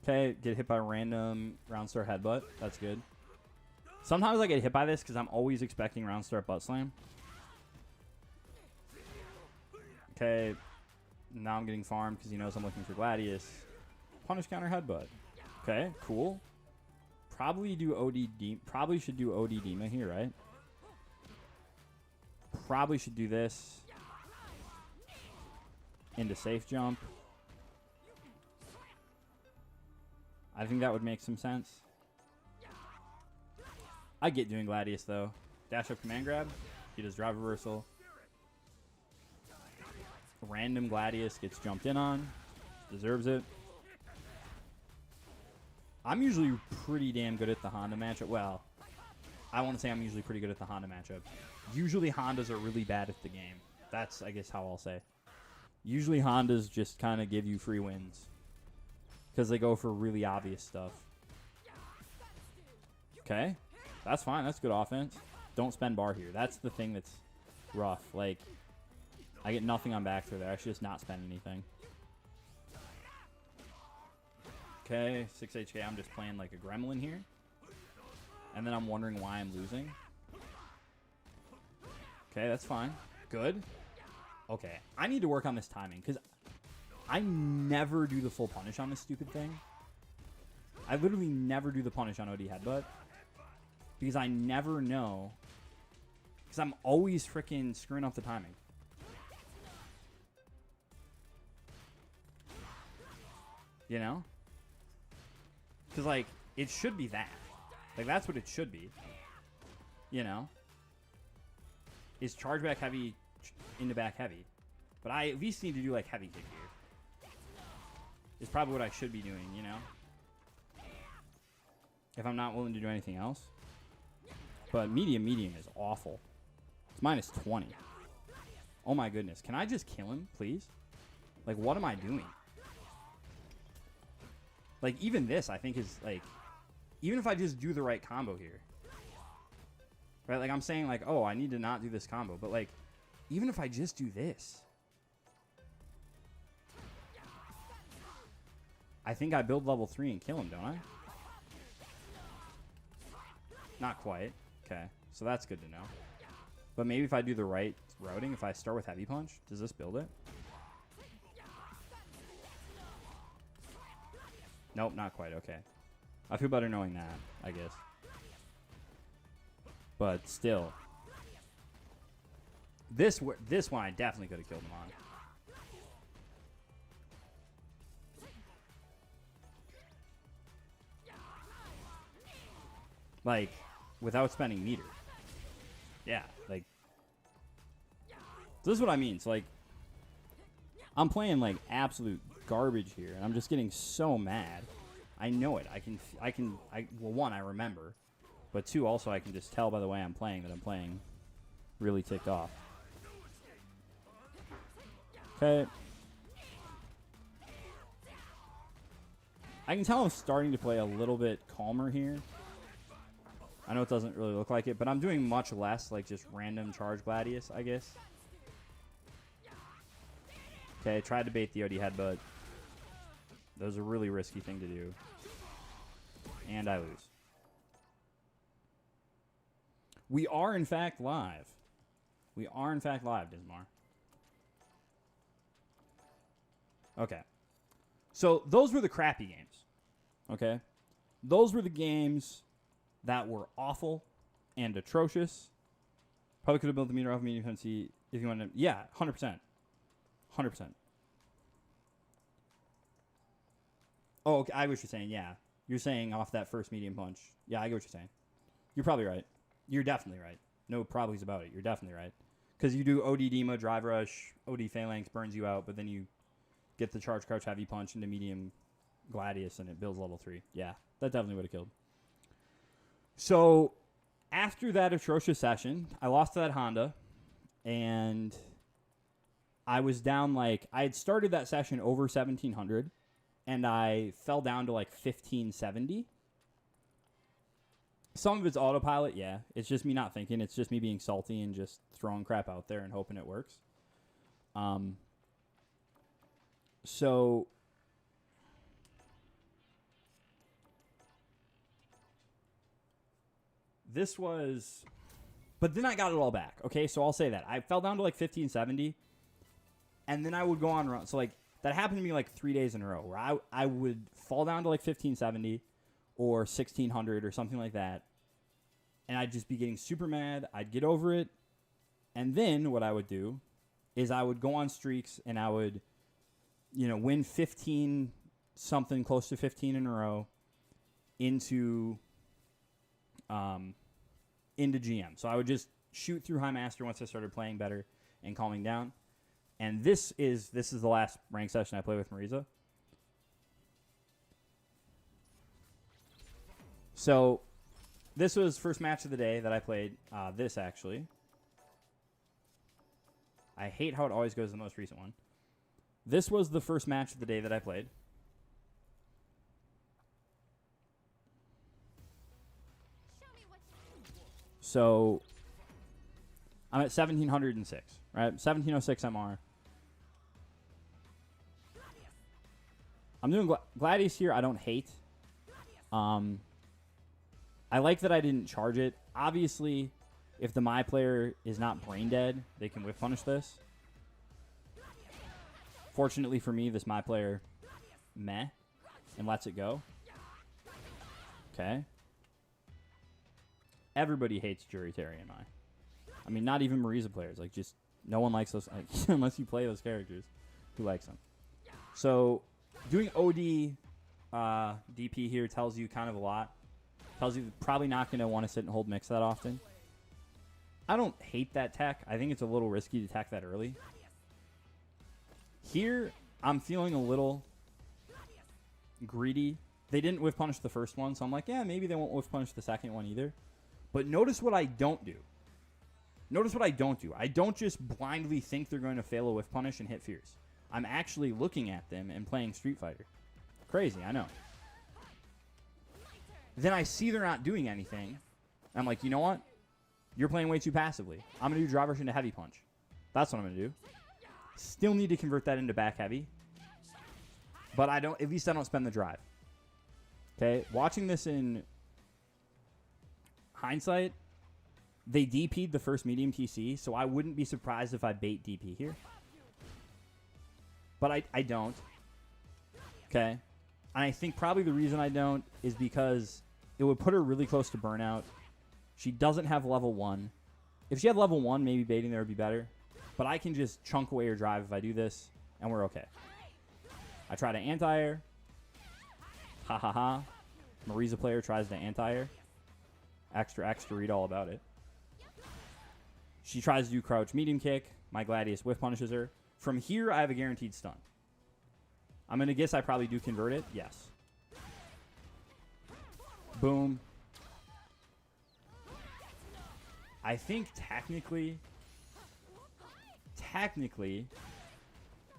Okay, get hit by a random round start headbutt. That's good. Sometimes I get hit by this because I'm always expecting round start butt slam. Okay, now I'm getting farmed because he knows I'm looking for Gladius. Punish counter headbutt. Okay, cool. Probably do OD. Probably should do OD Dima here, right? Probably should do this. Into safe jump. I think that would make some sense. I get doing Gladius, though. Dash up command grab. He does drive reversal. Random Gladius gets jumped in on. Deserves it. I'm usually pretty damn good at the Honda matchup. Well, I want to say I'm usually pretty good at the Honda matchup. Usually Hondas are really bad at the game. That's, I guess, how I'll say. Usually Hondas just kind of give you free wins. Because they go for really obvious stuff. Okay. That's fine. That's good offense. Don't spend bar here. That's the thing that's rough. Like, I get nothing on back throw there. I should just not spend anything. Okay. 6 HK. I'm just playing like a gremlin here. And then I'm wondering why I'm losing. Okay. That's fine. Good. Okay. I need to work on this timing. Because I never do the full punish on this stupid thing. I literally never do the punish on OD headbutt. Because I never know. Because I'm always freaking screwing up the timing. You know? Because, like, it should be that. Like, that's what it should be. You know? Is charge back heavy into back heavy. But I at least need to do, like, heavy kick here. Is probably what I should be doing, you know? If I'm not willing to do anything else. But medium is awful. It's minus 20. Oh my goodness. Can I just kill him, please? Like, what am I doing? Like, even this, I think, is, like... Even if I just do the right combo here. Right? Like, I'm saying, like, oh, I need to not do this combo. But, like, even if I just do this... I think I build level 3 and kill him, don't I? Not quite. Okay, so that's good to know. But maybe if I do the right routing, if I start with heavy punch, does this build it? Nope, not quite. Okay. I feel better knowing that, I guess. But still. This one I definitely could have killed him on. Like, without spending meter. Yeah, like... This is what I mean. So, like... I'm playing, like, absolute garbage here. And I'm just getting so mad. I know it. Well, one, I remember. But two, also, I can just tell by the way I'm playing that I'm playing really ticked off. Okay. I can tell I'm starting to play a little bit calmer here. I know it doesn't really look like it, but I'm doing much less, like just random charge Gladius, I guess. Okay, tried to bait the OD headbutt. That was a really risky thing to do. And I lose. We are, in fact, live. We are, in fact, live, Dismar. Okay. So, those were the crappy games. Okay? Those were the games that were awful and atrocious. Probably could have built the meter off medium intensity if you wanted to. Yeah, 100%. 100%. Oh, okay, I get what you're saying, yeah. You're saying off that first medium punch. Yeah, I get what you're saying. You're probably right. You're definitely right. No probablys about it. You're definitely right. Because you do OD Demo, Drive Rush, OD Phalanx, burns you out, but then you get the Charge Crouch Heavy Punch into medium Gladius, and it builds level 3. Yeah, that definitely would have killed. So, after that atrocious session, I lost to that Honda, and I was down, like, I had started that session over 1,700, and I fell down to like 1570. Some of it's autopilot, yeah. It's just me not thinking. It's just me being salty and just throwing crap out there and hoping it works. So this was, but then I got it all back. Okay, so I'll say that I fell down to like 1570, and then I would go on run. So like that happened to me like 3 days in a row, where I would fall down to like 1570 or 1600 or something like that, and I'd just be getting super mad. I'd get over it, and then what I would do is I would go on streaks and I would, win 15 something, close to 15 in a row into GM. So I would just shoot through High Master once I started playing better and calming down. And this is the last rank session I play with Marisa. So this was first match of the day that I played. This actually. I hate how it always goes to the most recent one. This was the first match of the day that I played. So I'm at 1706, right? 1706 MR. I'm doing Gladius here. I don't hate. I like that I didn't charge it. Obviously, if the my player is not brain dead, they can whiff punish this. Fortunately for me, this my player meh and lets it go. Okay. Everybody hates Jury Terry in my. I mean, not even Marisa players. Like, just no one likes those unless you play those characters. Who likes them? So, doing OD DP here tells you kind of a lot. Tells you probably not going to want to sit and hold mix that often. I don't hate that tech. I think it's a little risky to tech that early. Here, I'm feeling a little greedy. They didn't whiff punish the first one, so I'm like, yeah, maybe they won't whiff punish the second one either. But notice what I don't do. Notice what I don't do. I don't just blindly think they're going to fail a whiff punish and hit fierce. I'm actually looking at them and playing Street Fighter. Crazy, I know. Then I see they're not doing anything. I'm like, you know what? You're playing way too passively. I'm going to do draw version to heavy punch. That's what I'm going to do. Still need to convert that into back heavy. But at least I don't spend the drive. Okay, watching this in hindsight, they DP'd the first medium TC, so I wouldn't be surprised if I bait DP here. But I don't. Okay. And I think probably the reason I don't is because it would put her really close to burnout. She doesn't have level 1. If she had level 1, maybe baiting there would be better. But I can just chunk away her drive if I do this, and we're okay. I try to anti-air. Ha ha ha. Marisa player tries to anti-air. Extra read all about it. She tries to do crouch medium kick. My Gladius whiff punishes her. From here, I have a guaranteed stun. I'm going to guess I probably do convert it. Yes. Boom. I think technically,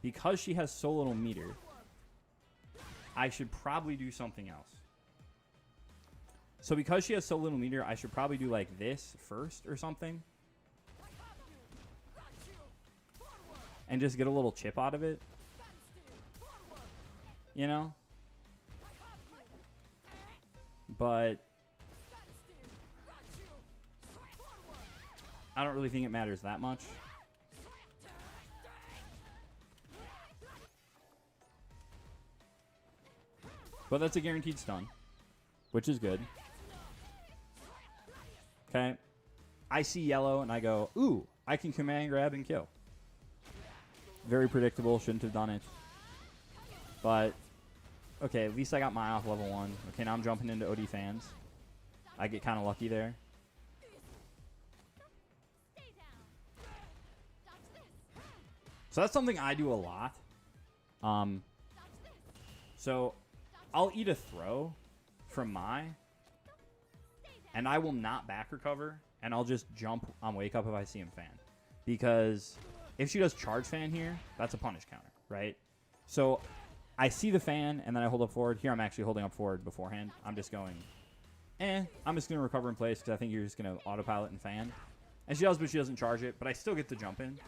because she has so little meter, I should probably do something else. So because she has so little meter, I should probably do like this first or something. And just get a little chip out of it. You know? But I don't really think it matters that much. But that's a guaranteed stun, which is good. Okay. I see yellow and I go, ooh, I can command grab and kill. Very predictable. Shouldn't have done it. But, okay, at least I got my off level 1. Okay, now I'm jumping into OD fans. I get kind of lucky there. So that's something I do a lot. So I'll eat a throw from my, and I will not back recover, and I'll just jump on wake up if I see him fan. Because if she does charge fan here, that's a punish counter, right? So I see the fan, and then I hold up forward. Here I'm actually holding up forward beforehand. I'm just going, I'm just going to recover in place because I think you're just going to autopilot and fan. And she does, but she doesn't charge it. But I still get the jump in.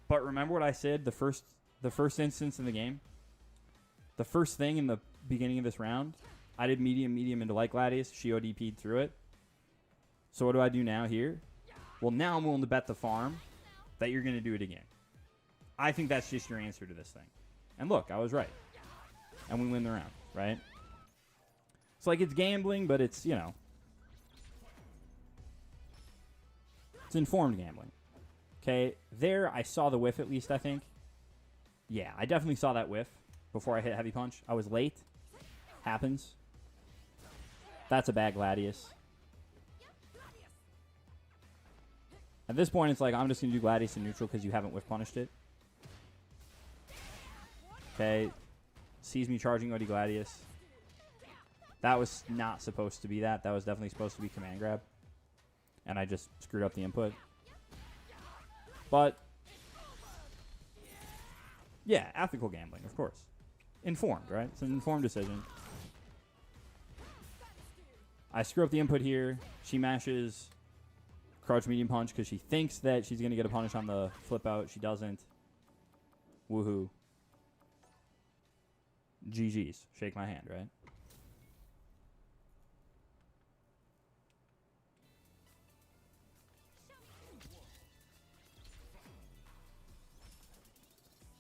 But remember what I said the first instance in the game? The first thing in the beginning of this round, I did medium into light gladius. She ODP'd through it. So what do I do now here? Well, now I'm willing to bet the farm that you're going to do it again. I think that's just your answer to this thing. And look, I was right. And we win the round, right? It's like it's gambling, but it's, you know, it's informed gambling. Okay, there I saw the whiff at least, I think. Yeah, I definitely saw that whiff before I hit heavy punch. I was late. Happens. That's a bad gladius. At this point, it's like, I'm just going to do gladius in neutral because you haven't whiff punished it. Okay. Sees me charging OD gladius. That was not supposed to be that. That was definitely supposed to be command grab. And I just screwed up the input. But, yeah, ethical gambling, of course. Informed, right? It's an informed decision. I screw up the input here. She mashes crouch medium punch because she thinks that she's going to get a punish on the flip out. She doesn't. Woohoo. GG's. Shake my hand, right?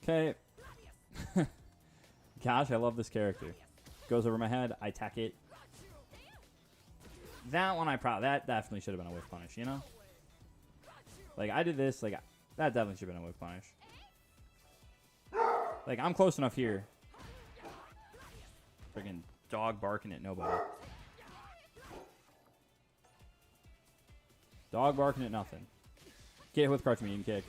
Okay. Gosh, I love this character. Goes over my head. I tack it. That one that definitely should have been a whiff punish, you know? Like, I did this. Like, that definitely should have been a whiff punish. Like, I'm close enough here. Friggin' dog barking at nobody. Dog barking at nothing. Get hit with crouch medium kick.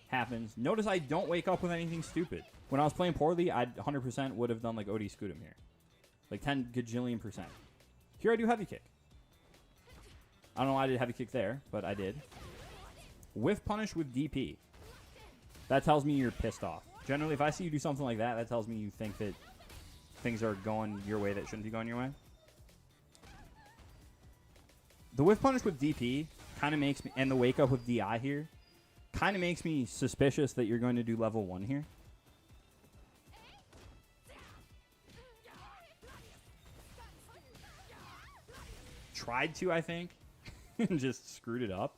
Happens. Notice I don't wake up with anything stupid. When I was playing poorly, I 100% would have done like OD scoot him here. Like 10 gajillion%. Here I do heavy kick. I don't know why I did heavy kick there, but I did. Whiff punish with DP. That tells me you're pissed off. Generally, if I see you do something like that, that tells me you think that things are going your way that shouldn't be going your way. The whiff punish with DP kind of makes me, and the wake up with DI here, kind of makes me suspicious that you're going to do level 1 here. Tried to, I think, and just screwed it up.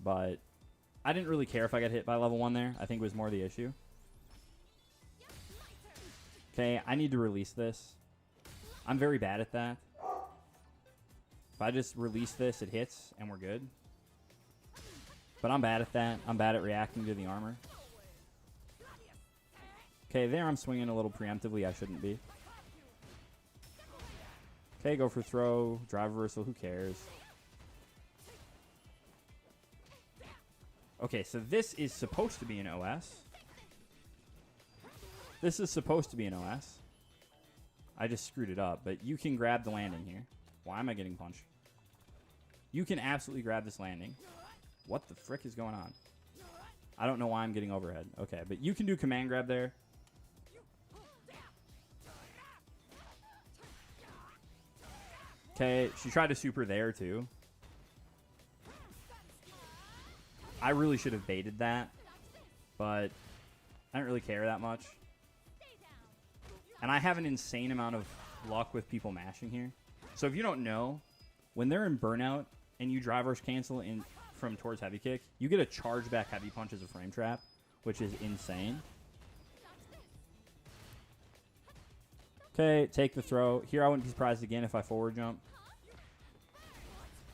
But I didn't really care if I got hit by level 1 there. I think it was more the issue. Okay, I need to release this. I'm very bad at that. If I just release this, it hits, and we're good. But I'm bad at that. I'm bad at reacting to the armor. Okay, there I'm swinging a little preemptively. I shouldn't be. Okay, go for throw. Drive reversal. Who cares? Okay, so this is supposed to be an OS. This is supposed to be an OS. I just screwed it up, but you can grab the landing here. Why am I getting punched? You can absolutely grab this landing. What the frick is going on? I don't know why I'm getting overhead. Okay, but you can do command grab there. Okay, she tried to super there too. I really should have baited that, but I don't really care that much. And I have an insane amount of luck with people mashing here. So if you don't know, when they're in burnout and you drive rush cancel in from towards heavy kick, you get a charge back heavy punch as a frame trap, which is insane. Okay, take the throw. Here I wouldn't be surprised again if I forward jump.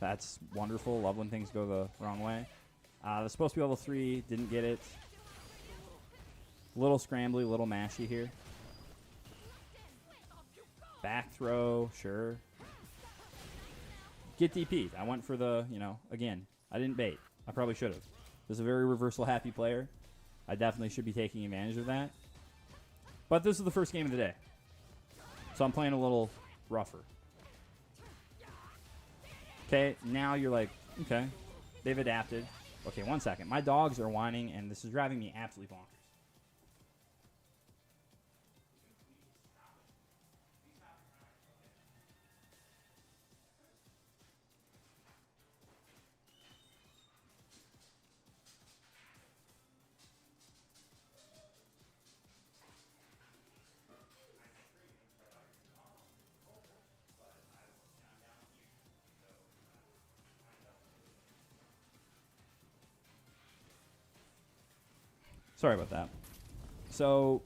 That's wonderful. Love when things go the wrong way. That's supposed to be level 3. Didn't get it. Little scrambly, little mashy here. Back throw, sure. Get DP'd. I went for the, again, I didn't bait. I probably should have. This is a very reversal happy player. I definitely should be taking advantage of that. But this is the first game of the day. So I'm playing a little rougher. Okay, now you're like, okay, they've adapted. Okay, 1 second. My dogs are whining, and this is driving me absolutely bonkers. Sorry about that. So,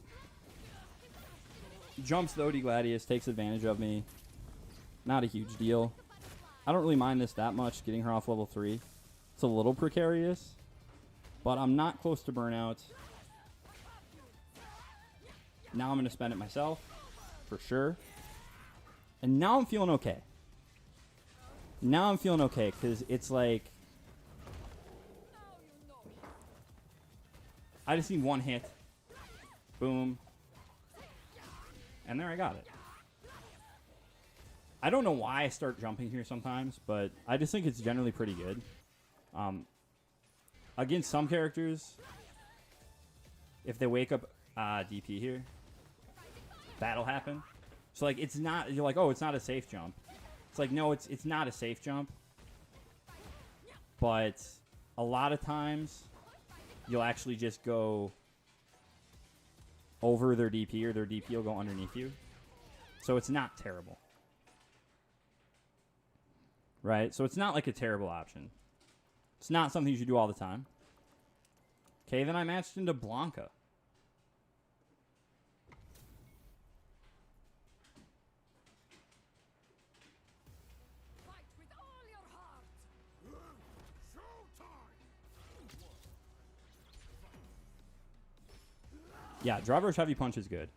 jumps the OD Gladius, takes advantage of me. Not a huge deal. I don't really mind this that much, getting her off level 3. It's a little precarious, but I'm not close to burnout. Now I'm going to spend it myself, for sure. And now I'm feeling okay. Now I'm feeling okay, because it's like... I just need one hit. Boom. And there I got it. I don't know why I start jumping here sometimes, but I just think it's generally pretty good. Against some characters, if they wake up DP here, that'll happen. So, like, it's not... You're like, oh, it's not a safe jump. It's like, no, it's not a safe jump. But a lot of times... You'll actually just go over their DP, or their DP will go underneath you. So it's not terrible. Right? So it's not like a terrible option. It's not something you should do all the time. Okay, then I matched into Blanca. Yeah, Driver's Heavy Punch is good.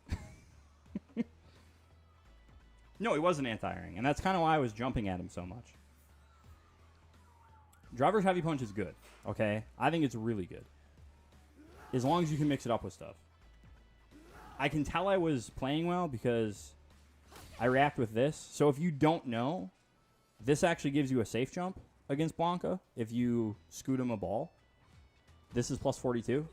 No, he wasn't anti-airing, and that's kind of why I was jumping at him so much. Driver's Heavy Punch is good, okay? I think it's really good. As long as you can mix it up with stuff. I can tell I was playing well because I react with this. So if you don't know, this actually gives you a safe jump against Blanca if you scoot him a ball. This is plus 42.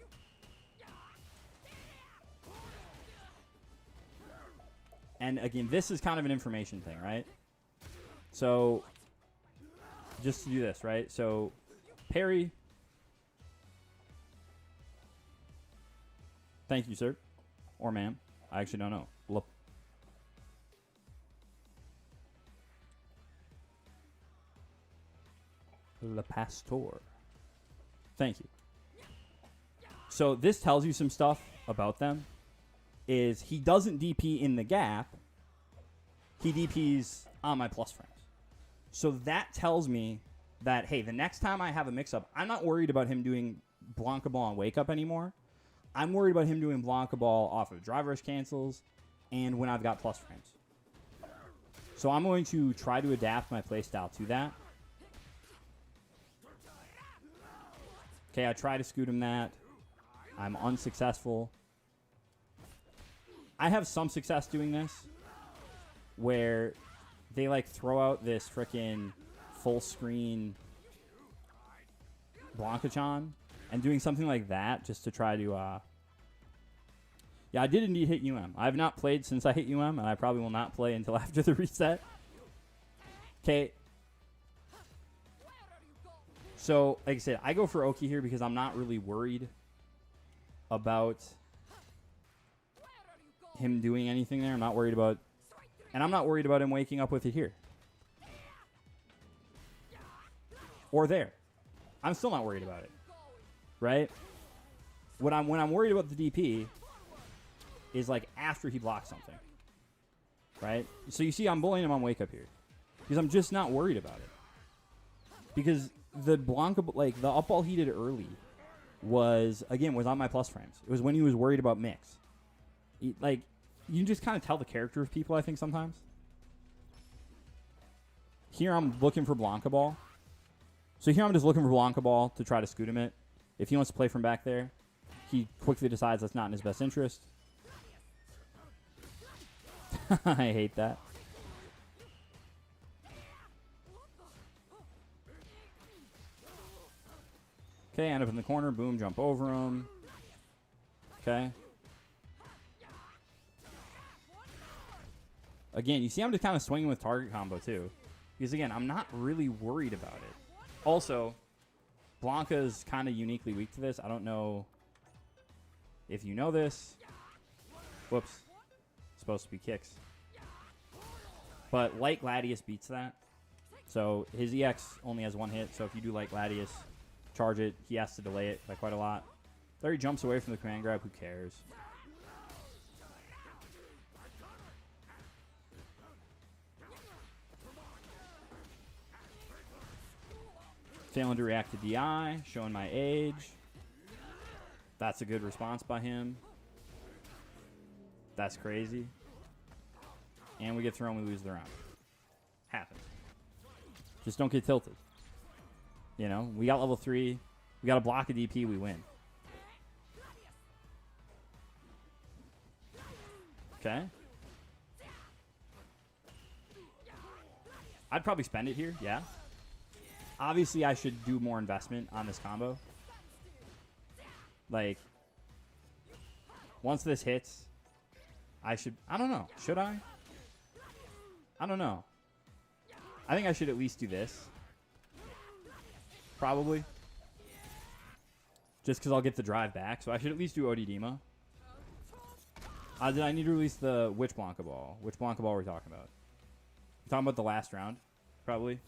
And again, this is kind of an information thing, right? So, just to do this, right? So, parry. Thank you, sir. Or ma'am. I actually don't know. Le Pastor. Thank you. So, this tells you some stuff about them. Is he doesn't DP in the gap, he DPs on my plus frames. So that tells me that, hey, the next time I have a mix-up, I'm not worried about him doing Blanca Ball on Wake Up anymore. I'm worried about him doing Blanca Ball off of Drive Rush cancels and when I've got plus frames. So I'm going to try to adapt my playstyle to that. Okay, I try to scoot him that. I'm unsuccessful. I have some success doing this where they like throw out this frickin' full screen Blanca-chan and doing something like that just to try to yeah, I did indeed hit UM. I have not played since I hit UM, and I probably will not play until after the reset. Okay. So, like I said, I go for Oki here because I'm not really worried about him doing anything there. I'm not worried about... And I'm not worried about him waking up with it here. Or there. I'm still not worried about it. Right? When I'm worried about the DP is like after he blocks something. Right? So you see I'm bullying him on wake up here. Because I'm just not worried about it. Because the Blanca, like the up ball he did early was, again, was on my plus frames. It was when he was worried about mix. Like, you can just kind of tell the character of people, I think, sometimes. Here I'm looking for Blanca Ball. So here I'm just looking for Blanca Ball to try to scoot him it. If he wants to play from back there, he quickly decides that's not in his best interest. I hate that. Okay, end up in the corner. Boom, jump over him. Okay. Again, you see I'm just kind of swinging with target combo, too. Because, again, I'm not really worried about it. Also, Blanca's kind of uniquely weak to this. I don't know if you know this. Whoops. Supposed to be kicks. But Light Gladius beats that. So his EX only has one hit. So if you do Light Gladius, charge it, he has to delay it by quite a lot. There he jumps away from the command grab. Who cares? Failing to react to DI, showing my age. That's a good response by him. That's crazy. And we get thrown, we lose the round. Happens. Just don't get tilted. You know, we got level 3. We got a block of DP, we win. Okay. I'd probably spend it here, yeah. Obviously, I should do more investment on this combo. Like, once this hits, I don't know. Should I? I don't know. I think I should at least do this. Probably. Just because I'll get the drive back. So I should at least do Odidima. Did I need to release the which Blanca ball? Which Blanca ball are we talking about? We're talking about the last round, probably.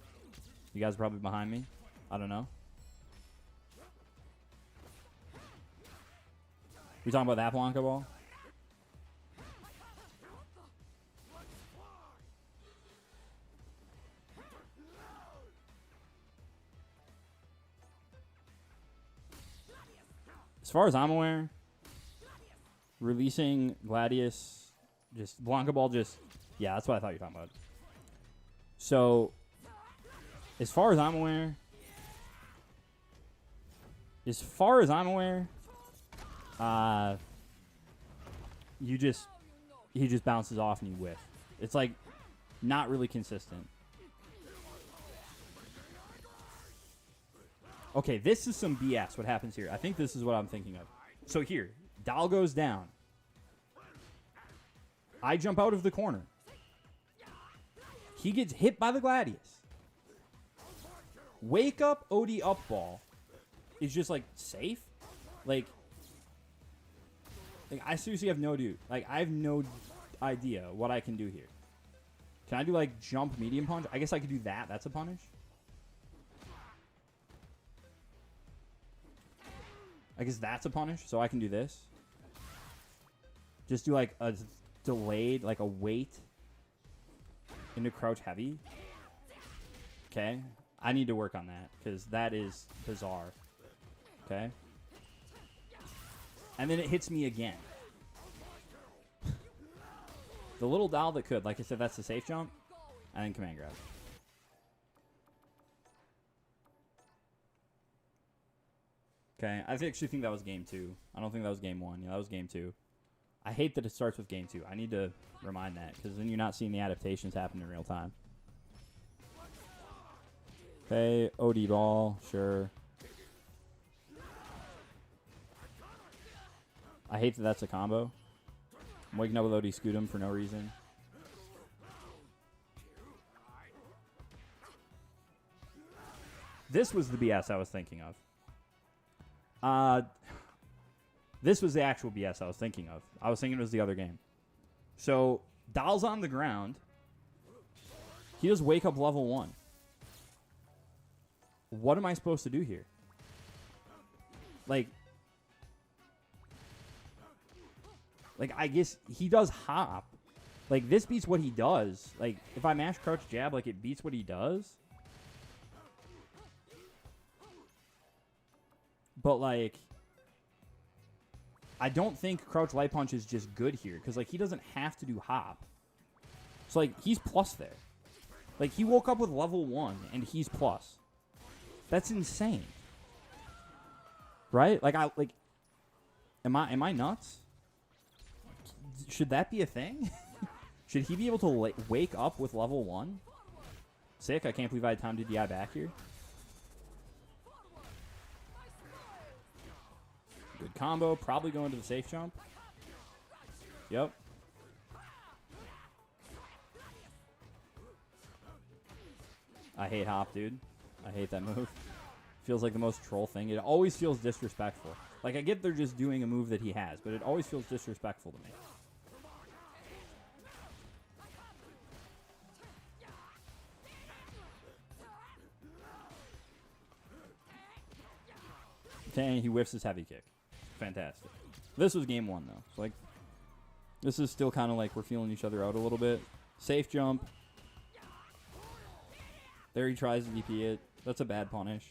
You guys are probably behind me. I don't know. We talking about that Blanca ball? As far as I'm aware, releasing Gladius, just Blanca ball, yeah, that's what I thought you were talking about. So, as far as I'm aware, he just bounces off and you whiff. It's like not really consistent. Okay, this is some BS. What happens here? I think this is what I'm thinking of. So here, Dal goes down. I jump out of the corner. He gets hit by the Gladius. Wake up, OD up ball is just like safe. Like I seriously have no dude. Like I have no idea what I can do here. Can I do like jump medium punch? I guess I could do that. That's a punish. I guess that's a punish. So I can do this. Just do like a delayed, like a wait into crouch heavy. Okay. I need to work on that because that is bizarre. Okay. And then it hits me again. The little Dal that could. Like I said, that's the safe jump. And then command grab. Okay. I actually think that was game 2. I don't think that was game 1. Yeah, that was game 2. I hate that it starts with game 2. I need to remind that because then you're not seeing the adaptations happen in real time. Okay, OD ball, sure. I hate that that's a combo. I'm waking up with OD Scootum for no reason. This was the BS I was thinking of. This was the actual BS I was thinking of. I was thinking it was the other game. So, Dal's on the ground. He does wake up level 1. What am I supposed to do here? Like, I guess he does hop. Like, this beats what he does. Like, if I mash crouch jab, like, it beats what he does. But, like, I don't think crouch light punch is just good here. Because, like, he doesn't have to do hop. So, like, he's plus there. Like, he woke up with level 1, and he's plus. That's insane. Right? Like, am I nuts? Should that be a thing? Should he be able to wake up with level 1? Sick. I can't believe I had time to DI back here. combo. Probably going to the safe jump. Yep. I hate hop, dude. I hate that move. Feels like the most troll thing. It always feels disrespectful. Like, I get they're just doing a move that he has, but it always feels disrespectful to me. Okay, he whiffs his heavy kick. Fantastic. This was game one, though. So, like, this is still kind of like we're feeling each other out a little bit. Safe jump. There he tries to DP it. That's a bad punish.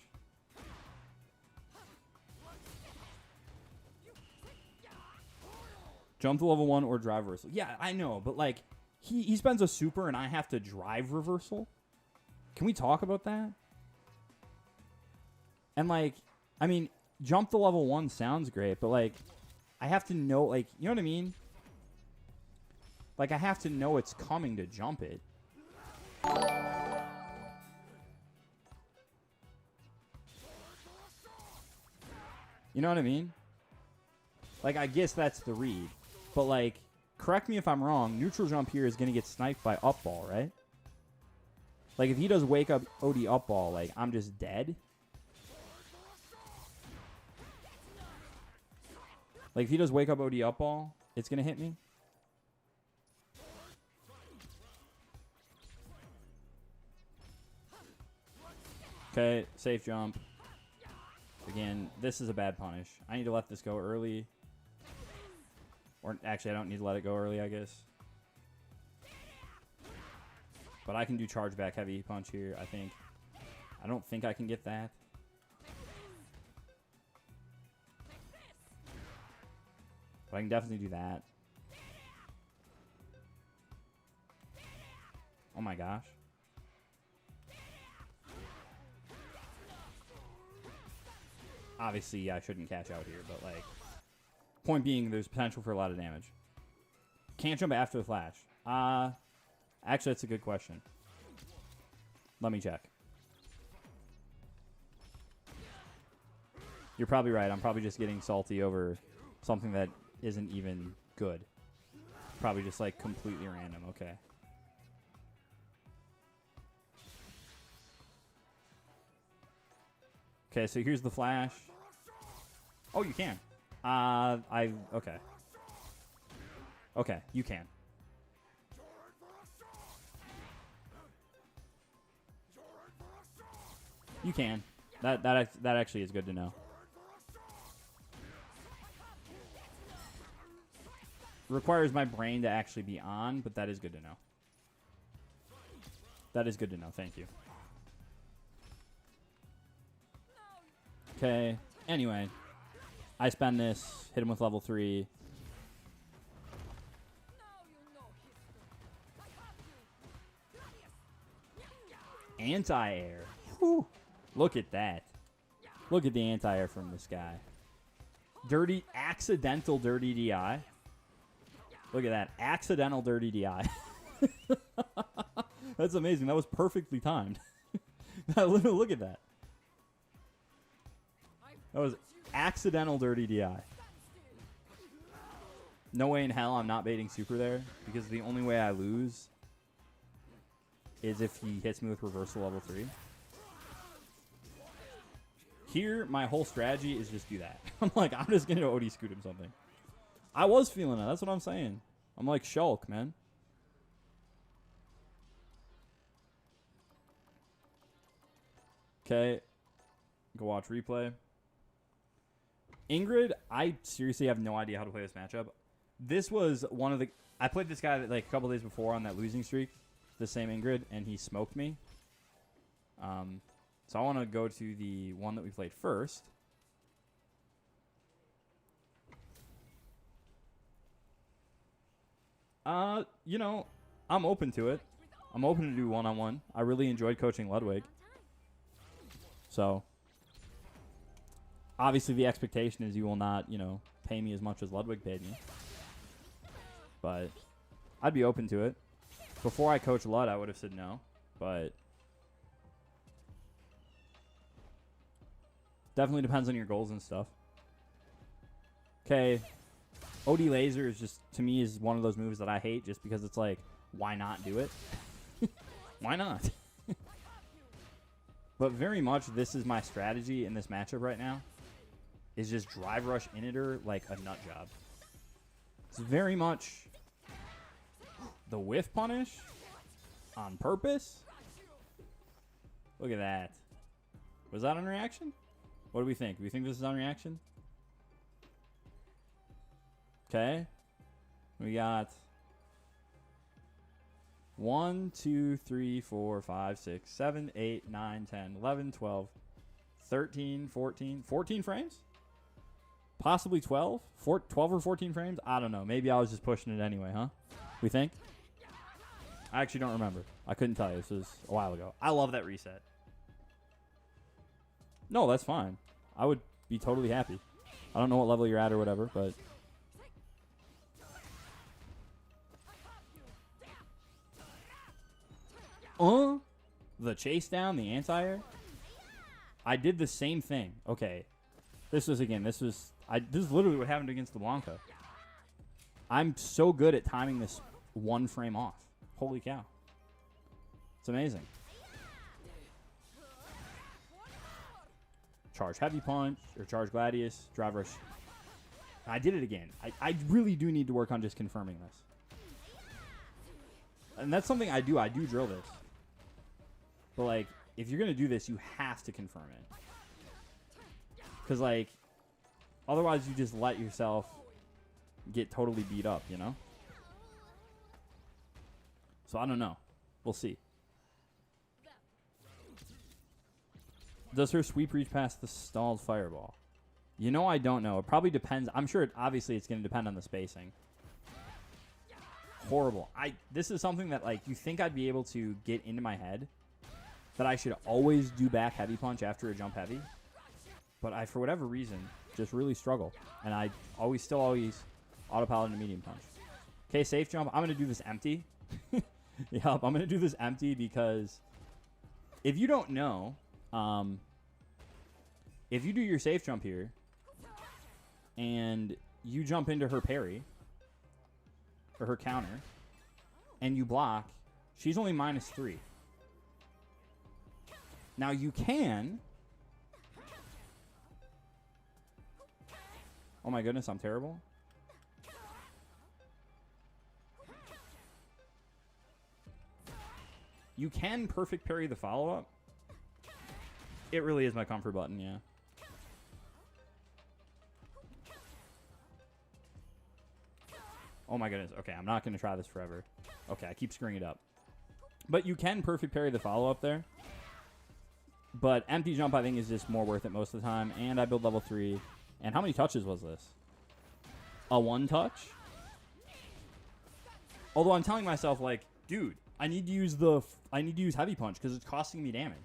Jump to level 1 or drive reversal. Yeah, I know, but like he spends a super and I have to drive reversal. Can we talk about that? And like, I mean, jump to level 1 sounds great, but like I have to know, like, you know what I mean? Like, I have to know it's coming to jump it. You know what I mean? Like, I guess that's the read. But, like, correct me if I'm wrong, neutral jump here is going to get sniped by up ball, right? Like, if he does wake up OD up ball, like, I'm just dead. Like, if he does wake up OD up ball, it's going to hit me. Okay, safe jump. Again, this is a bad punish. I need to let this go early. Or actually, I don't need to let it go early, I guess. But I can do charge back heavy punch here, I think. I don't think I can get that. But I can definitely do that. Oh my gosh. Obviously, I shouldn't catch out here, but like, point being, there's potential for a lot of damage. Can't jump after the flash. Actually, that's a good question. Let me check. You're probably right. I'm probably just getting salty over something that isn't even good. Probably just like completely random. Okay. Okay, so here's the flash. Oh, you can. Okay. Okay, you can. You can. That actually is good to know. Requires my brain to actually be on, but that is good to know. That is good to know. Thank you. Okay. Anyway, I spend this, hit him with level 3. Anti-air. Whew. Look at that. Look at the anti-air from this guy. Dirty, accidental dirty DI. Look at that. Accidental dirty DI. That's amazing. That was perfectly timed. Look at that. That was accidental dirty DI. No way in hell I'm not baiting super there, because the only way I lose is if he hits me with reversal level 3. Here, my whole strategy is just do that. I'm like, I'm just going to OD scoot him something. I was feeling it. That's what I'm saying. I'm like Shulk, man. Okay. Go watch replay. Ingrid, I seriously have no idea how to play this matchup. This was one of the... I played this guy like a couple days before on that losing streak. The same Ingrid, and he smoked me. So I want to go to the one that we played first. You know, I'm open to it. I'm open to do one-on-one. I really enjoyed coaching Ludwig. So, obviously the expectation is you will not, you know, pay me as much as Ludwig paid me. But I'd be open to it. Before I coached Lud, I would have said no. But definitely depends on your goals and stuff. Okay. OD laser is just, to me, is one of those moves that I hate just because it's like, why not do it? Why not? But very much this is my strategy in this matchup right now, is just drive rush in her like a nut job. It's very much the whiff punish on purpose. Look at that. Was that on reaction? What do we think? Do we think this is on reaction? Okay. We got 1, 2, 3, 4, 5, 6, 7, 8, 9, 10, 11, 12, 13, 14 frames? Possibly 12? 12 or 14 frames? I don't know. Maybe I was just pushing it anyway, huh? We think? I actually don't remember. I couldn't tell you. This was a while ago. I love that reset. No, that's fine. I would be totally happy. I don't know what level you're at or whatever, but... The chase down, the anti-air. I did the same thing. Okay. This is literally what happened against the Blanca. I'm so good at timing this one frame off. Holy cow. It's amazing. Charge heavy punch, or charge gladius, drive rush. I did it again. I really do need to work on just confirming this. And that's something I do. I do drill this. But, like, if you're going to do this, you have to confirm it. Because, like, otherwise you just let yourself get totally beat up, you know? So, I don't know. We'll see. Does her sweep reach past the stalled fireball? You know, I don't know. It probably depends. I'm sure, obviously, it's going to depend on the spacing. Horrible. This is something that, like, you think I'd be able to get into my head, that I should always do back heavy punch after a jump heavy. But I, for whatever reason, just really struggle. And I still always autopilot into medium punch. Okay, safe jump. I'm going to do this empty. Yep, I'm going to do this empty because if you don't know, if you do your safe jump here and you jump into her parry or her counter and you block, she's only -3. Now you can... Oh my goodness, I'm terrible. You can perfect parry the follow-up. It really is my comfort button, yeah. Oh my goodness. Okay, I'm not going to try this forever. Okay, I keep screwing it up. But you can perfect parry the follow-up there. But empty jump, I think, is just more worth it most of the time. And I build level 3. And how many touches was this? A 1 touch? Although I'm telling myself, like, dude, I need to use heavy punch because it's costing me damage.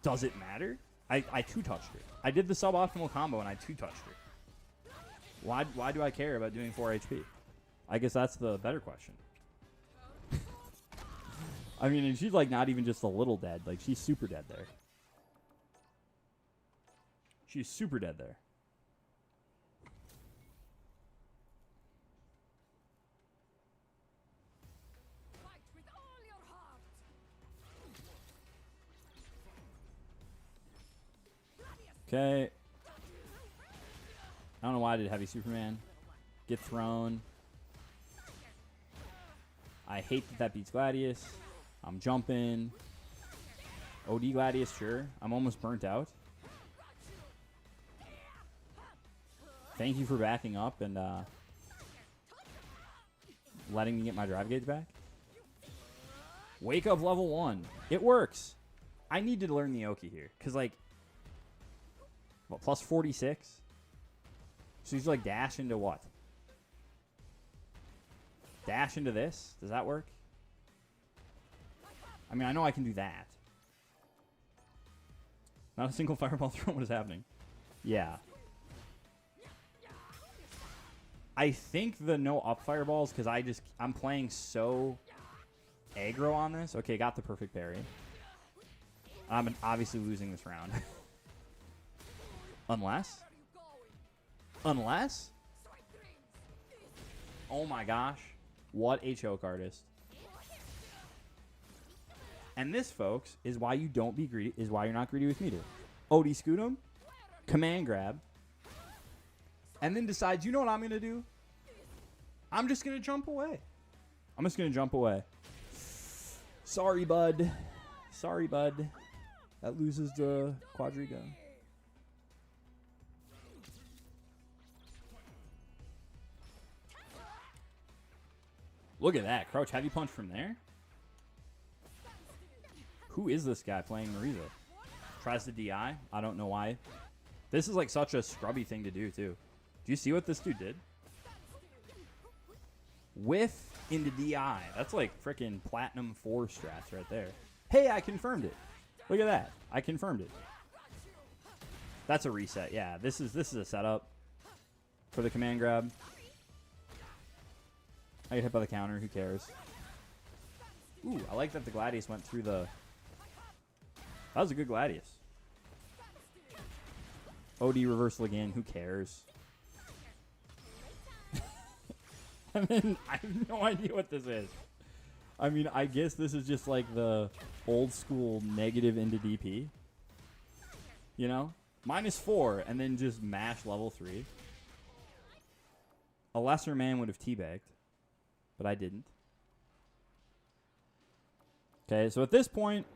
Does it matter? I 2-touched her. I did the suboptimal combo and I 2-touched her. Why do I care about doing 4 HP? I guess that's the better question. I mean, and she's like not even just a little dead. Like, she's super dead there. She's super dead there. Okay. I don't know why I did heavy Superman. Get thrown. I hate that beats Gladius. I'm jumping. OD Gladius, sure. I'm almost burnt out. Thank you for backing up and letting me get my drive gauge back. Wake up level 1. It works. I need to learn the Oki here. Because, like, what, plus 46? So he's like dash into what? Dash into this? Does that work? I mean, I know I can do that. Not a single fireball throw. What is happening? Yeah. I think the no up fireballs because I'm playing so aggro on this. Okay, got the perfect parry. I'm obviously losing this round. Unless Unless... Oh my gosh. What a choke artist. And this, folks, is why you don't be greedy, is why you're not greedy with meter. OD scoot him, command grab, and then decides, you know what I'm going to do? I'm just going to jump away. I'm just going to jump away. Sorry, bud. Sorry, bud. That loses the Quadriga. Look at that. Crouch heavy punch from there. Who is this guy playing Marisa? Tries to DI. I don't know why. This is like such a scrubby thing to do, too. Do you see what this dude did? Whiff into DI. That's like freaking Platinum 4 strats right there. Hey, I confirmed it. Look at that. I confirmed it. That's a reset. Yeah, this is a setup for the command grab. I get hit by the counter. Who cares? Ooh, I like that the Gladius went through the... That was a good Gladius. OD reversal again. Who cares? And then I have no idea what this is. I mean, I guess this is just like the old school negative into DP. You know? -4 and then just mash level 3. A lesser man would have teabagged, but I didn't. Okay, so at this point,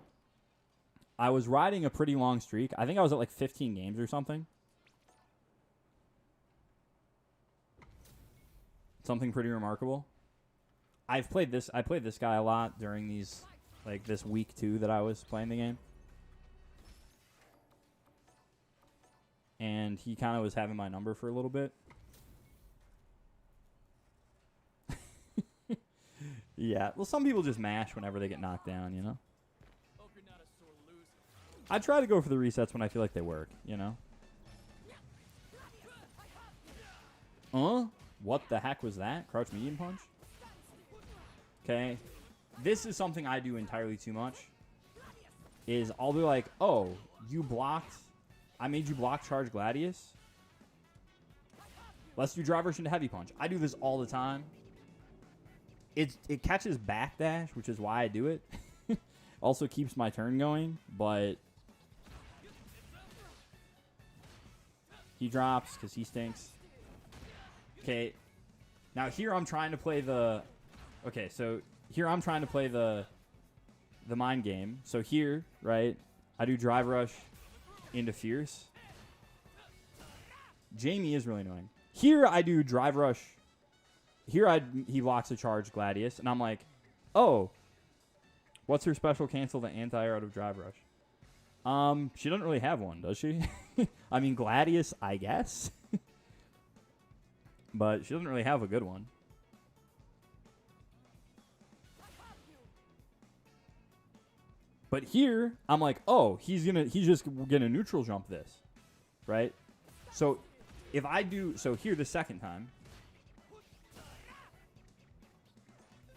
I was riding a pretty long streak. I think I was at like 15 games or something. Something pretty remarkable. I played this guy a lot during these, like this week 2 that I was playing the game. And he kind of was having my number for a little bit. Yeah, well, some people just mash whenever they get knocked down, you know? I try to go for the resets when I feel like they work, you know? What the heck was that? Crouch medium punch? Okay. This is something I do entirely too much. Is I'll be like, oh, you blocked. I made you block charge Gladius. Let's do drive version to heavy punch. I do this all the time. It catches backdash, which is why I do it. Also keeps my turn going, but he drops because he stinks. Okay, now here I'm trying to play the... Okay, so here I'm trying to play the mind game. So here, right, I do drive rush into fierce. Jamie is really annoying. Here I do drive rush. Here he locks a charge Gladius, and I'm like, oh, what's her special cancel the anti-air out of drive rush? She doesn't really have one, does she? I mean, Gladius, I guess. But she doesn't really have a good one. But here, I'm like, oh, he's just gonna neutral jump this, right? So if I do, so here the second time,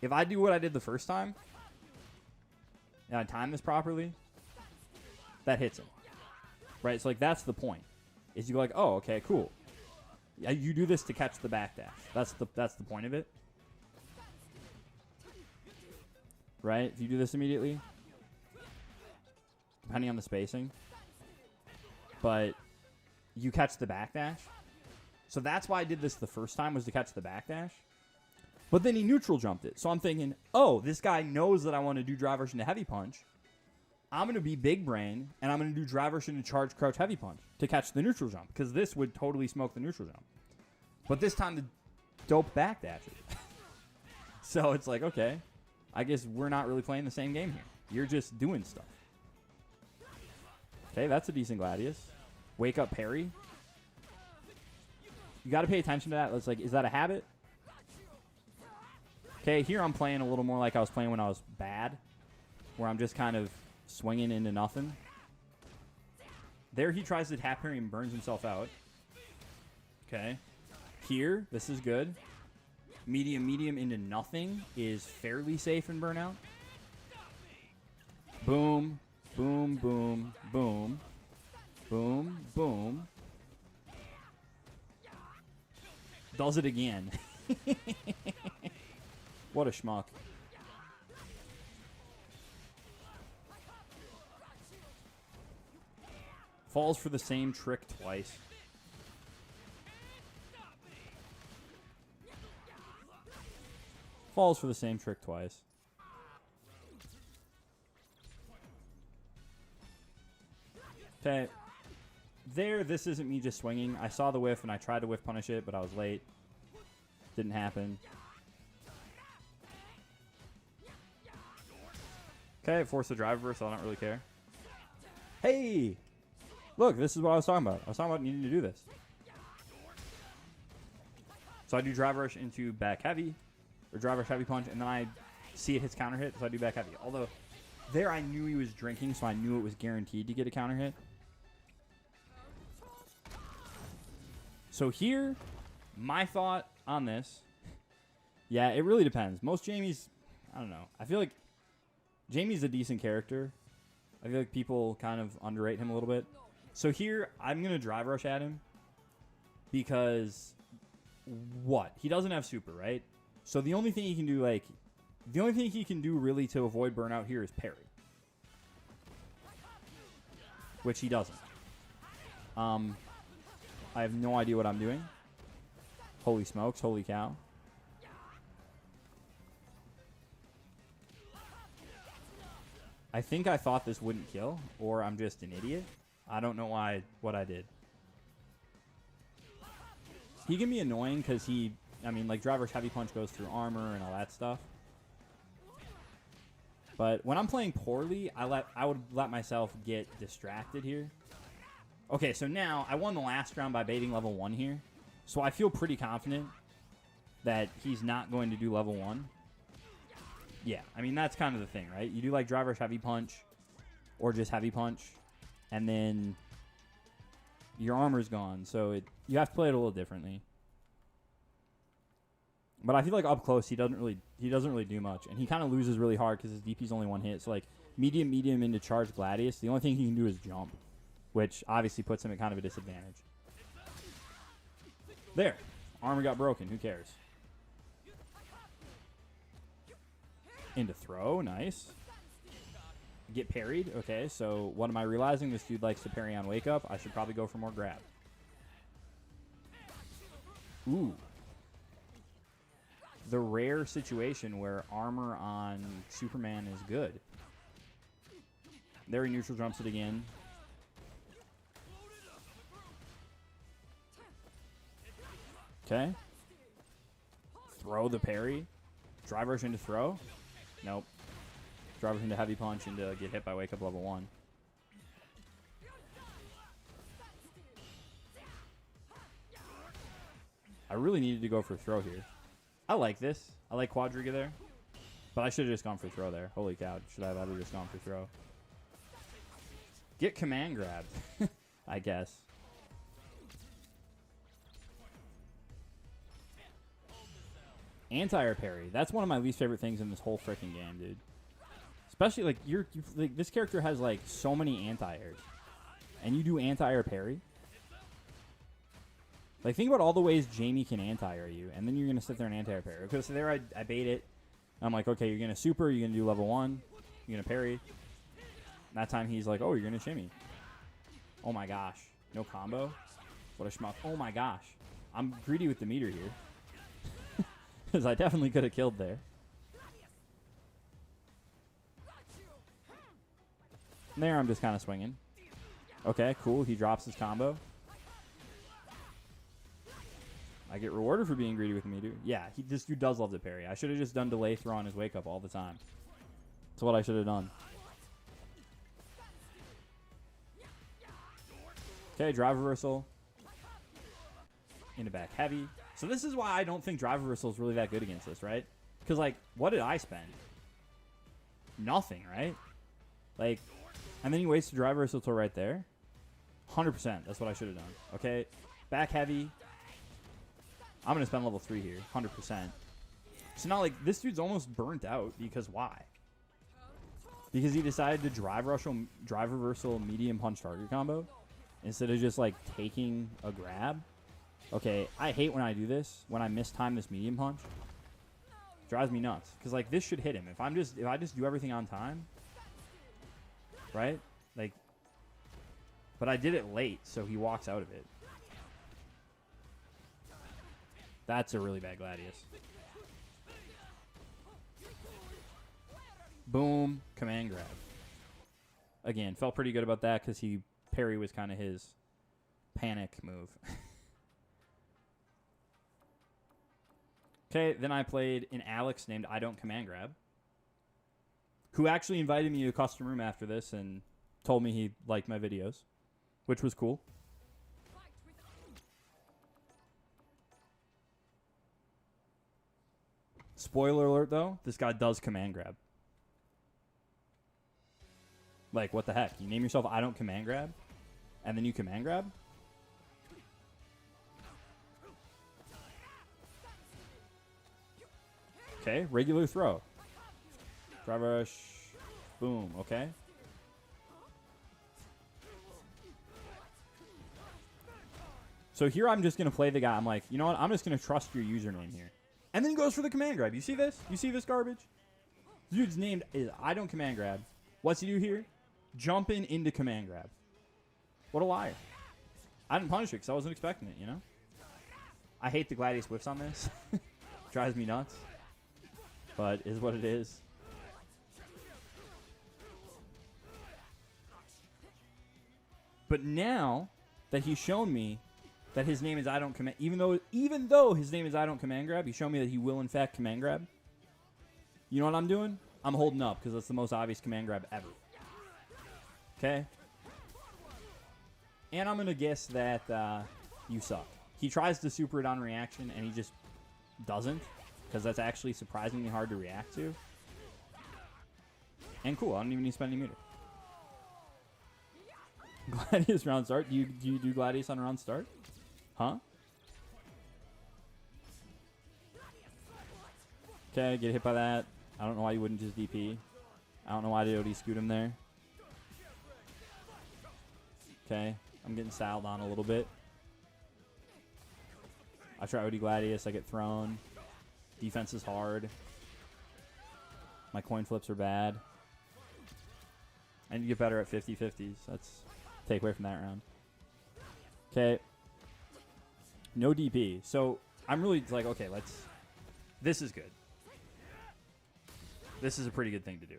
if I do what I did the first time, and I time this properly, that hits him, right? So like that's the point. Is you go like, oh, okay, cool. Yeah, you do this to catch the backdash. That's the point of it, right? If you do this immediately, depending on the spacing, but you catch the backdash. So that's why I did this the first time, was to catch the backdash. But then he neutral jumped it. So I'm thinking, oh, this guy knows that I want to do drive version to heavy punch. I'm going to be big brain, and I'm going to do drive version to charge crouch heavy punch to catch the neutral jump, because this would totally smoke the neutral jump. But this time the dope backdash it. So it's like, okay, I guess we're not really playing the same game here. You're just doing stuff. Okay, that's a decent Gladius. Wake up parry. You got to pay attention to that. It's like, is that a habit? Okay, here I'm playing a little more like I was playing when I was bad, where I'm just kind of swinging into nothing. There he tries to tap parry and burns himself out. Okay. Here, this is good. Medium into nothing is fairly safe in burnout. Boom, boom, boom, boom, boom, boom. Does it again. What a schmuck. Falls for the same trick twice. Falls for the same trick twice. Okay. There, this isn't me just swinging. I saw the whiff and I tried to whiff punish it, but I was late. Didn't happen. Okay, force the drive reverse, so I don't really care. Hey! Look, this is what I was talking about. I was talking about needing to do this. So I do drive rush into back heavy, or drive rush heavy punch, and then I see it hits counter hit, so I do back heavy. Although, there I knew he was drinking, so I knew it was guaranteed to get a counter hit. So here, my thought on this, yeah, it really depends. Most Jamie's, I don't know. I feel like Jamie's a decent character. I feel like people kind of underrate him a little bit. So here, I'm going to drive rush at him because what? He doesn't have super, right? So the only thing he can do, really to avoid burnout here is parry. Which he doesn't. I have no idea what I'm doing. Holy smokes, holy cow. I think I thought this wouldn't kill, or I'm just an idiot. I don't know what I did. He can be annoying because like driver's heavy punch goes through armor and all that stuff. But when I'm playing poorly, I would let myself get distracted here. Okay, so now I won the last round by baiting level 1 here. So I feel pretty confident that he's not going to do level 1. Yeah, I mean, that's kind of the thing, right? You do like driver's heavy punch or just heavy punch, and then your armor's gone. So you have to play it a little differently. But I feel like up close, he doesn't really do much. And he kind of loses really hard because his DP's only 1 hit. So like medium into charge Gladius, the only thing he can do is jump, which obviously puts him at kind of a disadvantage. There. Armor got broken. Who cares? Into throw. Nice. Get parried. Okay, so what am I realizing? This dude likes to parry on wake up. I should probably go for more grab. Ooh. The rare situation where armor on Superman is good. There he neutral jumps it again. Okay. Throw the parry. Drive rush into throw. Nope. Drive rush into heavy punch and get hit by wake up level 1. I really needed to go for throw here. I like this. I like Quadriga there. But I should have just gone for throw there. Holy cow. Should I have ever just gone for throw? Get command grabbed. I guess. Anti-air parry. That's one of my least favorite things in this whole freaking game, dude. Especially, like, like, this character has, like, so many anti-airs. And you do anti-air parry? Like, think about all the ways Jamie can anti-air you, and then you're going to sit there and anti-air parry. Okay, so there I bait it. I'm like, okay, you're going to super, you're going to do level 1, you're going to parry. And that time he's like, oh, you're going to shimmy. Oh my gosh. No combo? What a schmuck. Oh my gosh. I'm greedy with the meter here. Because I definitely could have killed there. And there I'm just kind of swinging. Okay, cool. He drops his combo. I get rewarded for being greedy with the meter. Yeah, this dude does love the parry. I should have just done delay throw on his wake up all the time. That's what I should have done. Okay, drive reversal. Into back heavy. So this is why I don't think drive reversal is really that good against this, right? Because, like, what did I spend? Nothing, right? Like, and then you waste the drive reversal till right there. 100%. That's what I should have done. Okay, back heavy. I'm going to spend level 3 here. 100%. So now, like, this dude's almost burnt out because why? Because he decided to drive reversal medium punch target combo instead of just, like, taking a grab. Okay, I hate when I do this, when I mistime this medium punch. Drives me nuts. Because, like, this should hit him. If I just do everything on time, right? Like, but I did it late, so he walks out of it. That's a really bad Gladius. Boom. Command grab. Again, felt pretty good about that because parry was kind of his panic move. Okay, then I played an Alex named I Don't Command Grab, who actually invited me to a custom room after this and told me he liked my videos, which was cool. Spoiler alert, though, this guy does command grab. Like, what the heck? You name yourself I Don't Command Grab, and then you command grab? Okay, regular throw. Drive rush. Boom, okay. So here I'm just going to play the guy. I'm like, you know what? I'm just going to trust your username here. And then he goes for the command grab. You see this? You see this garbage? Dude's named is I Don't Command Grab. What's he do here? Jumping into command grab. What a liar. I didn't punish it because I wasn't expecting it, you know? I hate the Gladius whiffs on this. Drives me nuts. But is what it is. But now that he's shown me that his name is I Don't Command, even though his name is I Don't Command Grab, he showed me that he will in fact command grab. You know what I'm doing? I'm holding up because that's the most obvious command grab ever. Okay? And I'm going to guess that you suck. He tries to super it on reaction and he just doesn't. Because that's actually surprisingly hard to react to. And cool, I don't even need to spend any meter. Gladius round start? Do you do Gladius on round start? Huh? Okay, get hit by that. I don't know why you wouldn't just DP. I don't know why the OD scoot him there. Okay, I'm getting styled on a little bit. I try OD Gladius, I get thrown. Defense is hard. My coin flips are bad. I need to get better at 50-50s. That's take away from that round. Okay. No DP. So I'm really like, okay, this is good. This is a pretty good thing to do.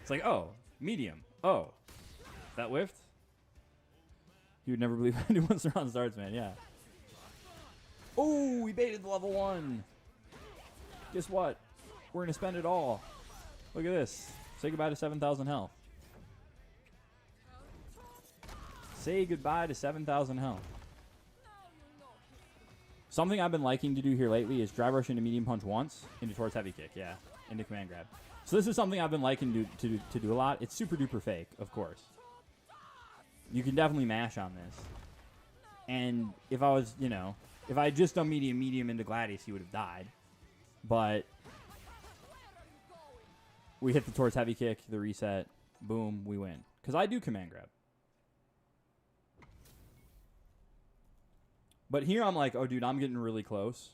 It's like, oh, medium. Oh, that whiffed? You would never believe I do once the round starts, man. Yeah. Oh, we baited the level 1. Guess what? We're going to spend it all. Look at this. Say goodbye to 7,000 health. Say goodbye to 7,000 health. Something I've been liking to do here lately is drive rush into medium punch once, into towards heavy kick, yeah, into command grab. So this is something I've been liking to do a lot. It's super duper fake, of course. You can definitely mash on this. And if I was, if I had just done medium into Gladius, he would have died. But we hit the towards heavy kick, the reset, boom, we win. Because I do command grab. But here I'm like, oh, dude, I'm getting really close.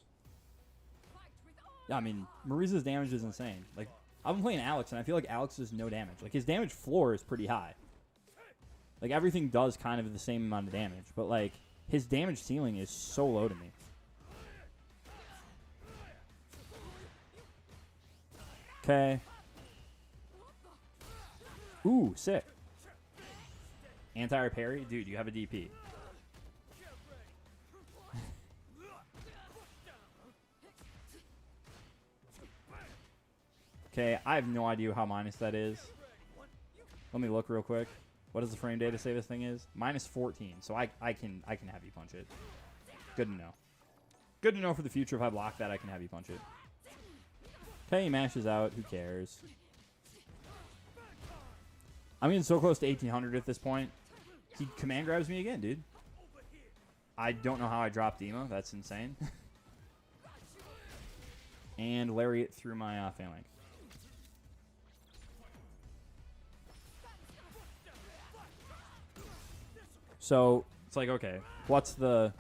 Yeah, I mean, Marisa's damage is insane. Like, I've been playing Alex, and I feel like Alex does no damage. Like, his damage floor is pretty high. Like, everything does kind of the same amount of damage. But, like, his damage ceiling is so low to me. Okay. Ooh, sick. Anti-air parry? Dude, you have a DP. Okay, I have no idea how minus that is. Let me look real quick. What does the frame data say this thing is? Minus 14. So I can have you punch it. Good to know. Good to know for the future. If I block that, I can have you punch it. Okay, he mashes out. Who cares? I'm getting so close to 1800 at this point. He command grabs me again, dude. I don't know how I dropped Emo. That's insane. And lariat through my phalanx. So it's like, okay, what's the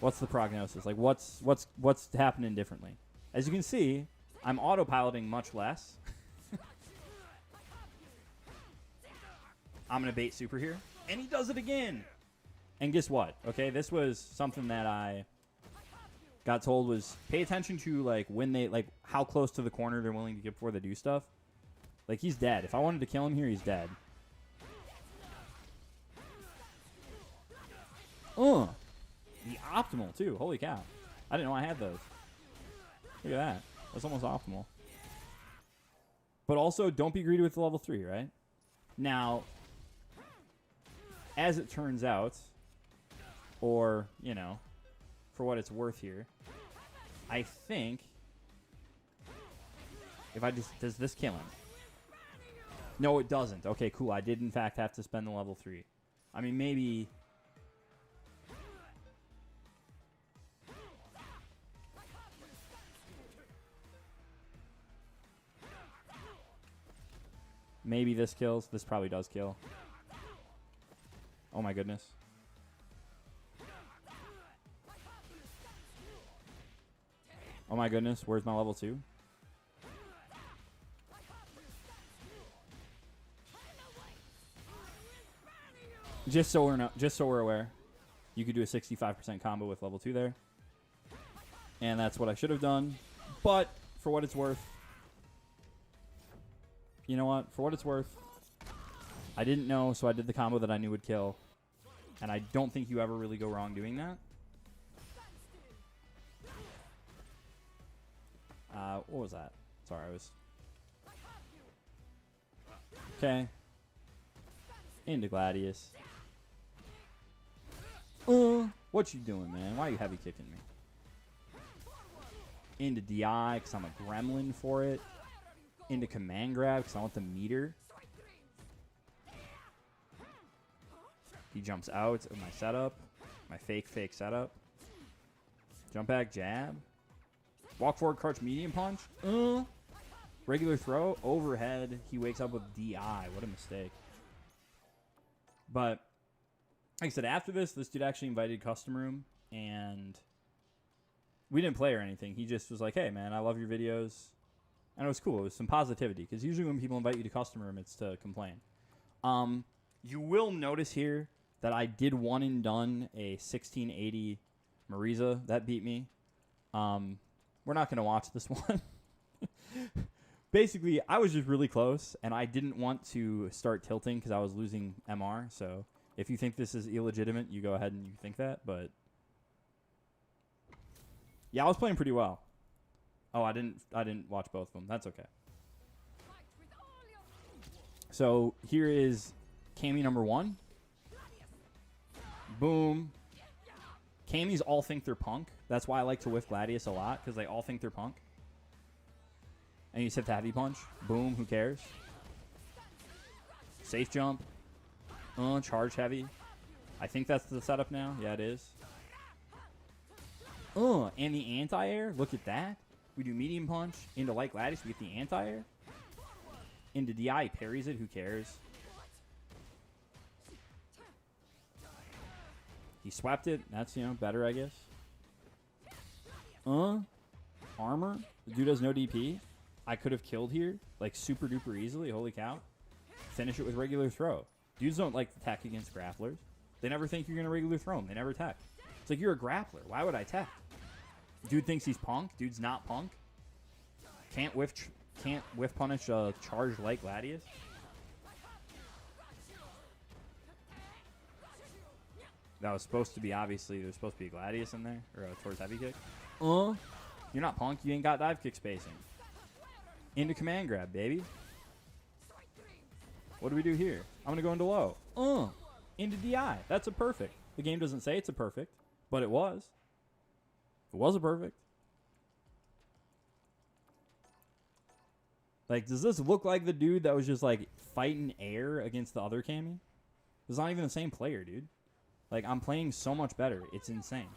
What's the prognosis? Like, what's happening differently? As you can see, I'm autopiloting much less. I'm going to bait super here. And he does it again. And guess what? Okay, this was something that I got told was pay attention to, like, when they, like, how close to the corner they're willing to get before they do stuff. Like, he's dead. If I wanted to kill him here, he's dead. The optimal, too. Holy cow. I didn't know I had those. Look at that. That's almost optimal. But also, don't be greedy with the level 3, right? Now, as it turns out, or, you know, for what it's worth here, I think if I just... Does this kill him? No, it doesn't. Okay, cool. I did, in fact, have to spend the level 3. I mean, maybe... Maybe this kills. This probably does kill. Oh my goodness. Oh my goodness. Where's my level 2? Just so we're aware, you could do a 65% combo with level 2 there. And that's what I should have done. But for what it's worth, you know what? For what it's worth, I didn't know, so I did the combo that I knew would kill. And I don't think you ever really go wrong doing that. What was that? Sorry, I was... Okay. Into Gladius. What you doing, man? Why are you heavy kicking me? Into DI, because I'm a gremlin for it. Into command grab, because I want the meter. He jumps out of my setup. My fake setup. Jump back, jab. Walk forward, crouch, medium punch. Regular throw, overhead. He wakes up with DI. What a mistake. But, like I said, after this dude actually invited Custom Room, and we didn't play or anything. He just was like, hey, man, I love your videos. And it was cool. It was some positivity, because usually when people invite you to Custom Room, it's to complain. You will notice here that I did one and done a 1680 Marisa. That beat me. We're not going to watch this one. Basically, I was just really close, and I didn't want to start tilting because I was losing MR. So if you think this is illegitimate, you go ahead and you think that. But yeah, I was playing pretty well. Oh, I didn't watch both of them. That's okay. So here is Cammy number 1. Boom. Cammies all think they're punk. That's why I like to whiff Gladius a lot, because they all think they're punk. And you just hit the heavy punch. Boom, who cares? Safe jump. Charge heavy. I think that's the setup now. Yeah, it is. And the anti-air. Look at that. We do medium punch into light Gladius. We get the anti-air. Into DI. He parries it. Who cares? He swept it. That's, you know, better, I guess. Armor. The dude has no DP. I could have killed here, like, super duper easily. Holy cow. Finish it with regular throw. Dudes don't like to tech against grapplers. They never think you're going to regular throw them. They never tech. It's like, you're a grappler. Why would I tech? Dude thinks he's punk. Dude's not punk. Can't whiff punish a charge like Gladius. That was supposed to be, obviously, there's supposed to be a Gladius in there, or a towards heavy kick. You're not punk. You ain't got dive kick spacing. Into command grab, baby. What do we do here? I'm going to go into low. Into DI. That's a perfect. The game doesn't say it's a perfect, but it was. It was a perfect. Like, does this look like the dude that was just, like, fighting air against the other Cammy? It's not even the same player, dude. Like, I'm playing so much better. It's insane.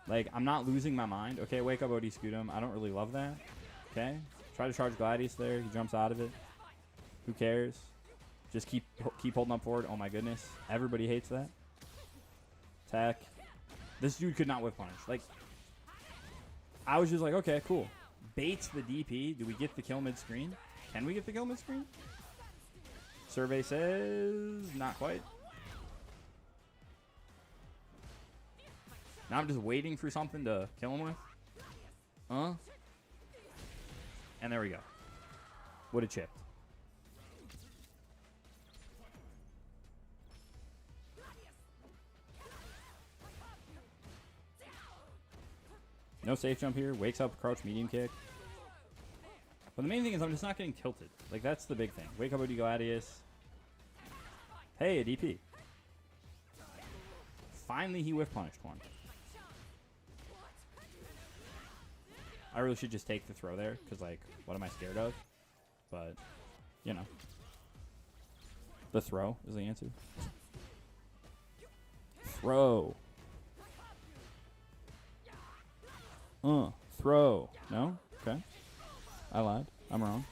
Like, I'm not losing my mind. Okay, wake up, OD Scudum. I don't really love that. Okay. Try to charge Gladius there. He jumps out of it. Who cares? Just keep holding up forward. Oh my goodness. Everybody hates that. Attack. This dude could not whip punish. Like, I was just like, okay, cool. Baits the DP. Do we get the kill mid-screen? Can we get the kill mid-screen? Survey says not quite. Now I'm just waiting for something to kill him with. And there we go. Would have chipped. No safe jump here. Wakes up, crouch, medium kick. But the main thing is I'm just not getting tilted. Like, that's the big thing. Wake up, OD Gladius. Hey, a DP. Finally, he whiff punished one. I really should just take the throw there, because, like, what am I scared of? But, you know. The throw is the answer. Throw. Throw. No? Okay. I lied. I'm wrong.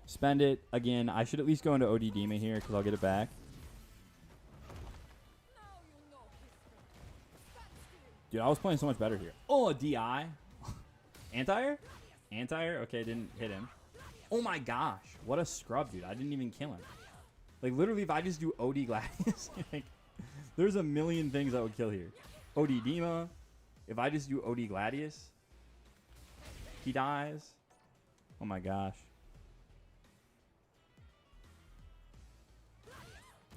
Spend it. Again, I should at least go into OD Dima here, because I'll get it back. Dude, I was playing so much better here. Oh, a DI. Anti-air? Anti-air? Okay, didn't hit him. Oh my gosh. What a scrub, dude. I didn't even kill him. Like, literally, if I just do OD Gladius, like, there's a million things I would kill here. OD Dima. If I just do OD Gladius, he dies. Oh my gosh.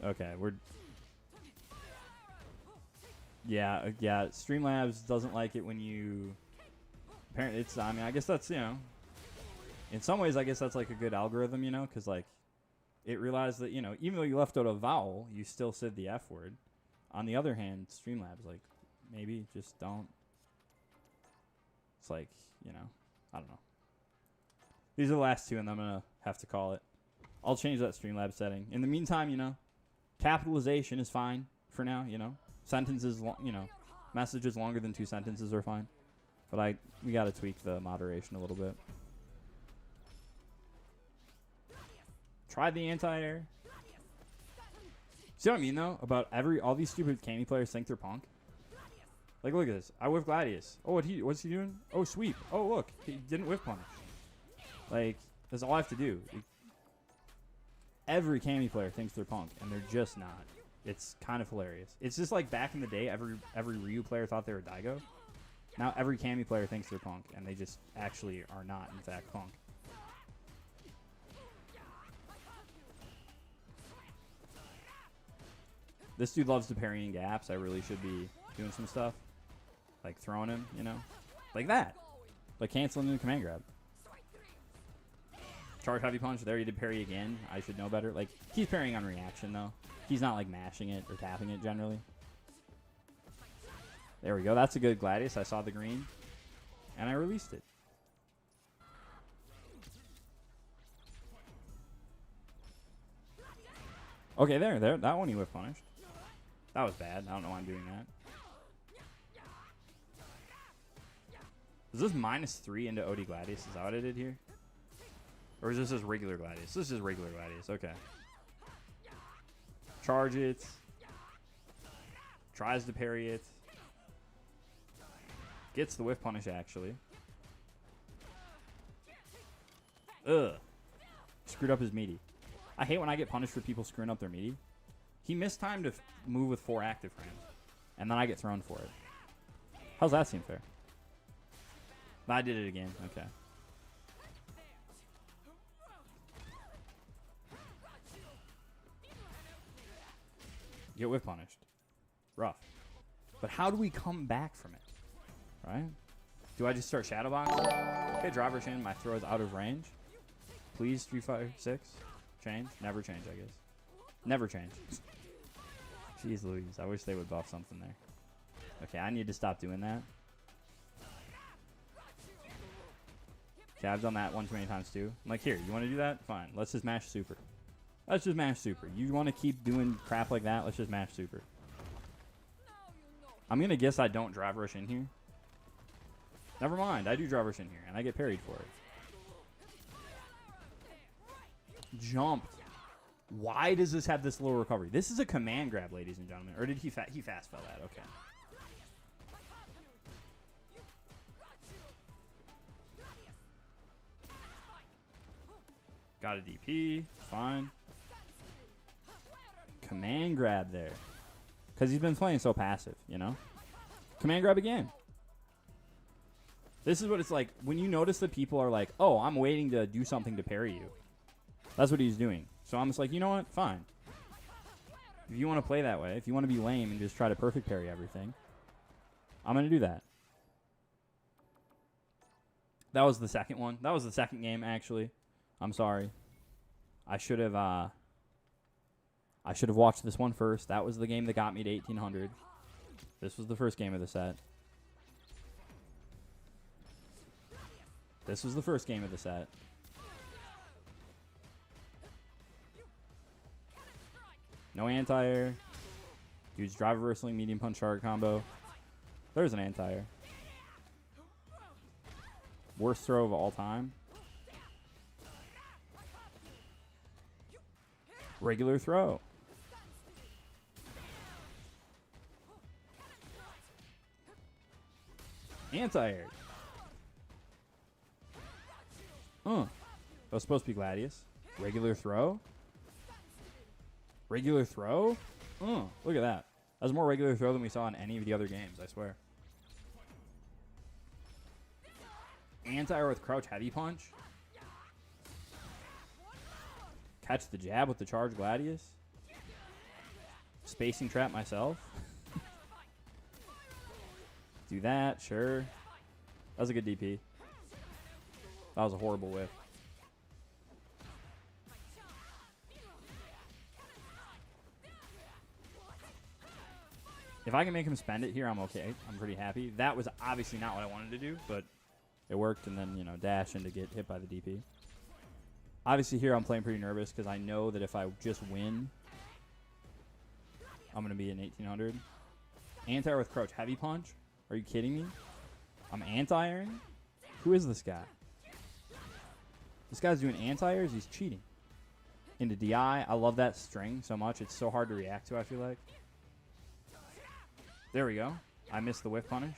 Okay, we're... Yeah, Streamlabs doesn't like it when you... Apparently, it's... I mean, I guess that's, you know... In some ways, I guess that's like a good algorithm, you know? Because, like, it realized that, you know, even though you left out a vowel, you still said the F word. On the other hand, Streamlabs, like, maybe just don't... It's like, you know... I don't know. These are the last two, and I'm going to have to call it. I'll change that Streamlabs setting. In the meantime, you know, capitalization is fine for now, you know. Sentences, you know, messages longer than 2 sentences are fine. But we got to tweak the moderation a little bit. Try the anti-air. See what I mean, though? About all these stupid Kami players think they're punk. Like, look at this. I whiff Gladius. Oh, what's he doing? Oh, sweep. Oh, look. He didn't whiff punish. Like, that's all I have to do. Every Kami player thinks they're punk, and they're just not. It's kind of hilarious. It's just like back in the day, every Ryu player thought they were Daigo. Now every Kami player thinks they're punk, and they just actually are not, in fact, punk. This dude loves to parrying gaps. I really should be doing some stuff. Like throwing him, you know? Like that. Like canceling the command grab. Charge heavy punch. There, he did parry again. I should know better. Like, he's parrying on reaction, though. He's not, like, mashing it or tapping it, generally. There we go. That's a good Gladius. I saw the green. And I released it. Okay, there. That one he whiff punished. That was bad. I don't know why I'm doing that. Is this -3 into OD Gladius? Is that what I did here? Or is this just regular Gladius? This is regular Gladius. Okay. Charge it. Tries to parry it. Gets the whiff punish, actually. Ugh. Screwed up his meaty. I hate when I get punished for people screwing up their meaty. He missed time to move with 4 active frames. And then I get thrown for it. How's that seem fair? I did it again. Okay. Get whiff punished. Rough. But how do we come back from it? Right? Do I just start shadowboxing? Okay, driver chin. My throw is out of range. Please, 3, 5, 6. Change? Never change, I guess. Never change. Jeez Louise. I wish they would buff something there. Okay, I need to stop doing that. Okay, I've done that one too many times too. I'm like, here, you want to do that? Fine. Let's just mash super. Let's just mash super. You want to keep doing crap like that? Let's just mash super. I'm going to guess I don't drive rush in here. Never mind. I do drive rush in here, and I get parried for it. Jumped. Why does this have this low recovery? This is a command grab, ladies and gentlemen. Or did he fast fell that? Okay. Got a DP. Fine. Command grab there. Because he's been playing so passive, you know? Command grab again. This is what it's like when you notice that people are like, oh, I'm waiting to do something to parry you. That's what he's doing. So I'm just like, you know what? Fine. If you want to play that way, if you want to be lame and just try to perfect parry everything, I'm going to do that. That was the second one. That was the second game, actually. I'm sorry. I should have watched this one first. That was the game that got me to 1800. This was the first game of the set. This was the first game of the set. No anti-air. Dude's drive reversing, medium punch target combo. There's an anti-air. Worst throw of all time. Regular throw. Anti-air. That was supposed to be Gladius. Regular throw. Regular throw? Look at that. That was more regular throw than we saw in any of the other games, I swear. Anti-air with crouch heavy punch. Catch the jab with the charge Gladius. Spacing trap myself. Do that, sure. That was a good DP. That was a horrible whiff. If I can make him spend it here, I'm okay. I'm pretty happy. That was obviously not what I wanted to do, but it worked, and then, you know, dash in to get hit by the DP. Obviously here I'm playing pretty nervous because I know that if I just win, I'm going to be in 1800. Anti-air with crouch heavy punch? Are you kidding me? I'm anti-airing? Who is this guy? This guy's doing anti-airs? He's cheating. Into DI. I love that string so much. It's so hard to react to, I feel like. There we go. I missed the whiff punish.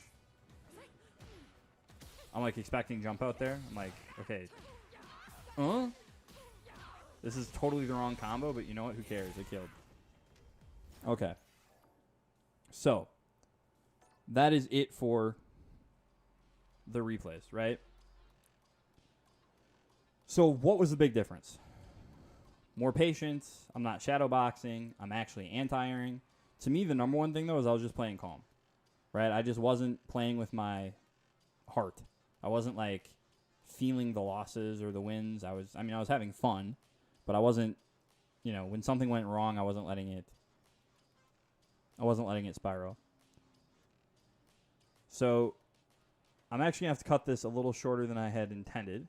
I'm like expecting jump out there. I'm like, okay. This is totally the wrong combo, but you know what? Who cares? It killed. Okay. So, that is it for the replays, right? So, what was the big difference? More patience. I'm not shadow boxing. I'm actually anti-airing. To me, the number one thing, though, is I was just playing calm, right? I just wasn't playing with my heart. I wasn't, like, feeling the losses or the wins. I was having fun, but I wasn't, you know, when something went wrong, I wasn't letting it spiral. So, I'm actually going to have to cut this a little shorter than I had intended,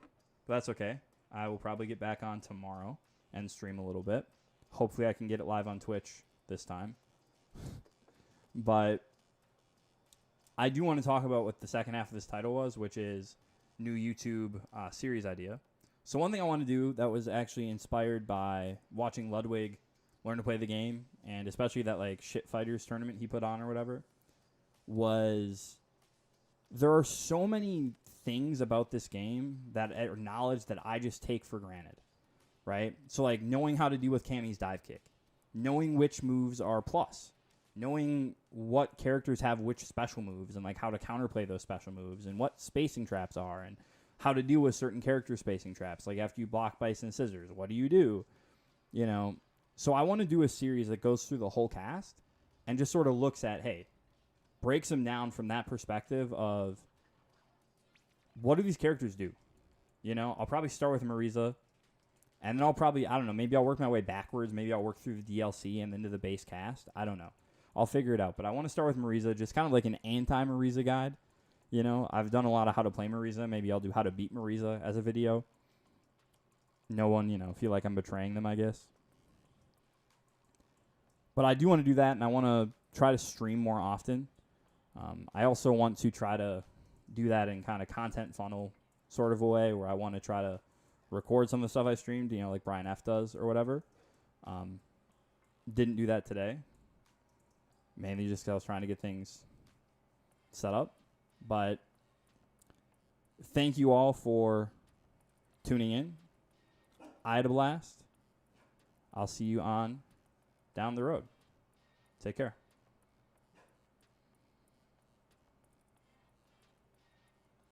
but that's okay. I will probably get back on tomorrow and stream a little bit. Hopefully I can get it live on Twitch this time. But I do want to talk about what the second half of this title was, which is new YouTube series idea. So one thing I want to do that was actually inspired by watching Ludwig learn to play the game, and especially that like shit fighters tournament he put on or whatever, was there are so many things about this game that are knowledge that I just take for granted, right? So like knowing how to deal with Cammy's dive kick, knowing which moves are plus, knowing what characters have which special moves and like how to counterplay those special moves and what spacing traps are and how to deal with certain character spacing traps. Like after you block Bison Scissors, what do? You know, so I want to do a series that goes through the whole cast and just sort of looks at, hey, breaks them down from that perspective of what do these characters do? You know, I'll probably start with Marisa, and then I'll probably, I don't know, maybe I'll work my way backwards. Maybe I'll work through the DLC and into the base cast. I don't know. I'll figure it out. But I want to start with Marisa, just kind of like an anti-Marisa guide. You know, I've done a lot of how to play Marisa. Maybe I'll do how to beat Marisa as a video. No one, you know, feel like I'm betraying them, I guess. But I do want to do that, and I want to try to stream more often. I also want to try to do that in kind of content funnel sort of a way where I want to try to record some of the stuff I streamed, you know, like Brian F. does or whatever. Didn't do that today. Mainly just because I was trying to get things set up. But thank you all for tuning in. I had a blast. I'll see you on down the road. Take care.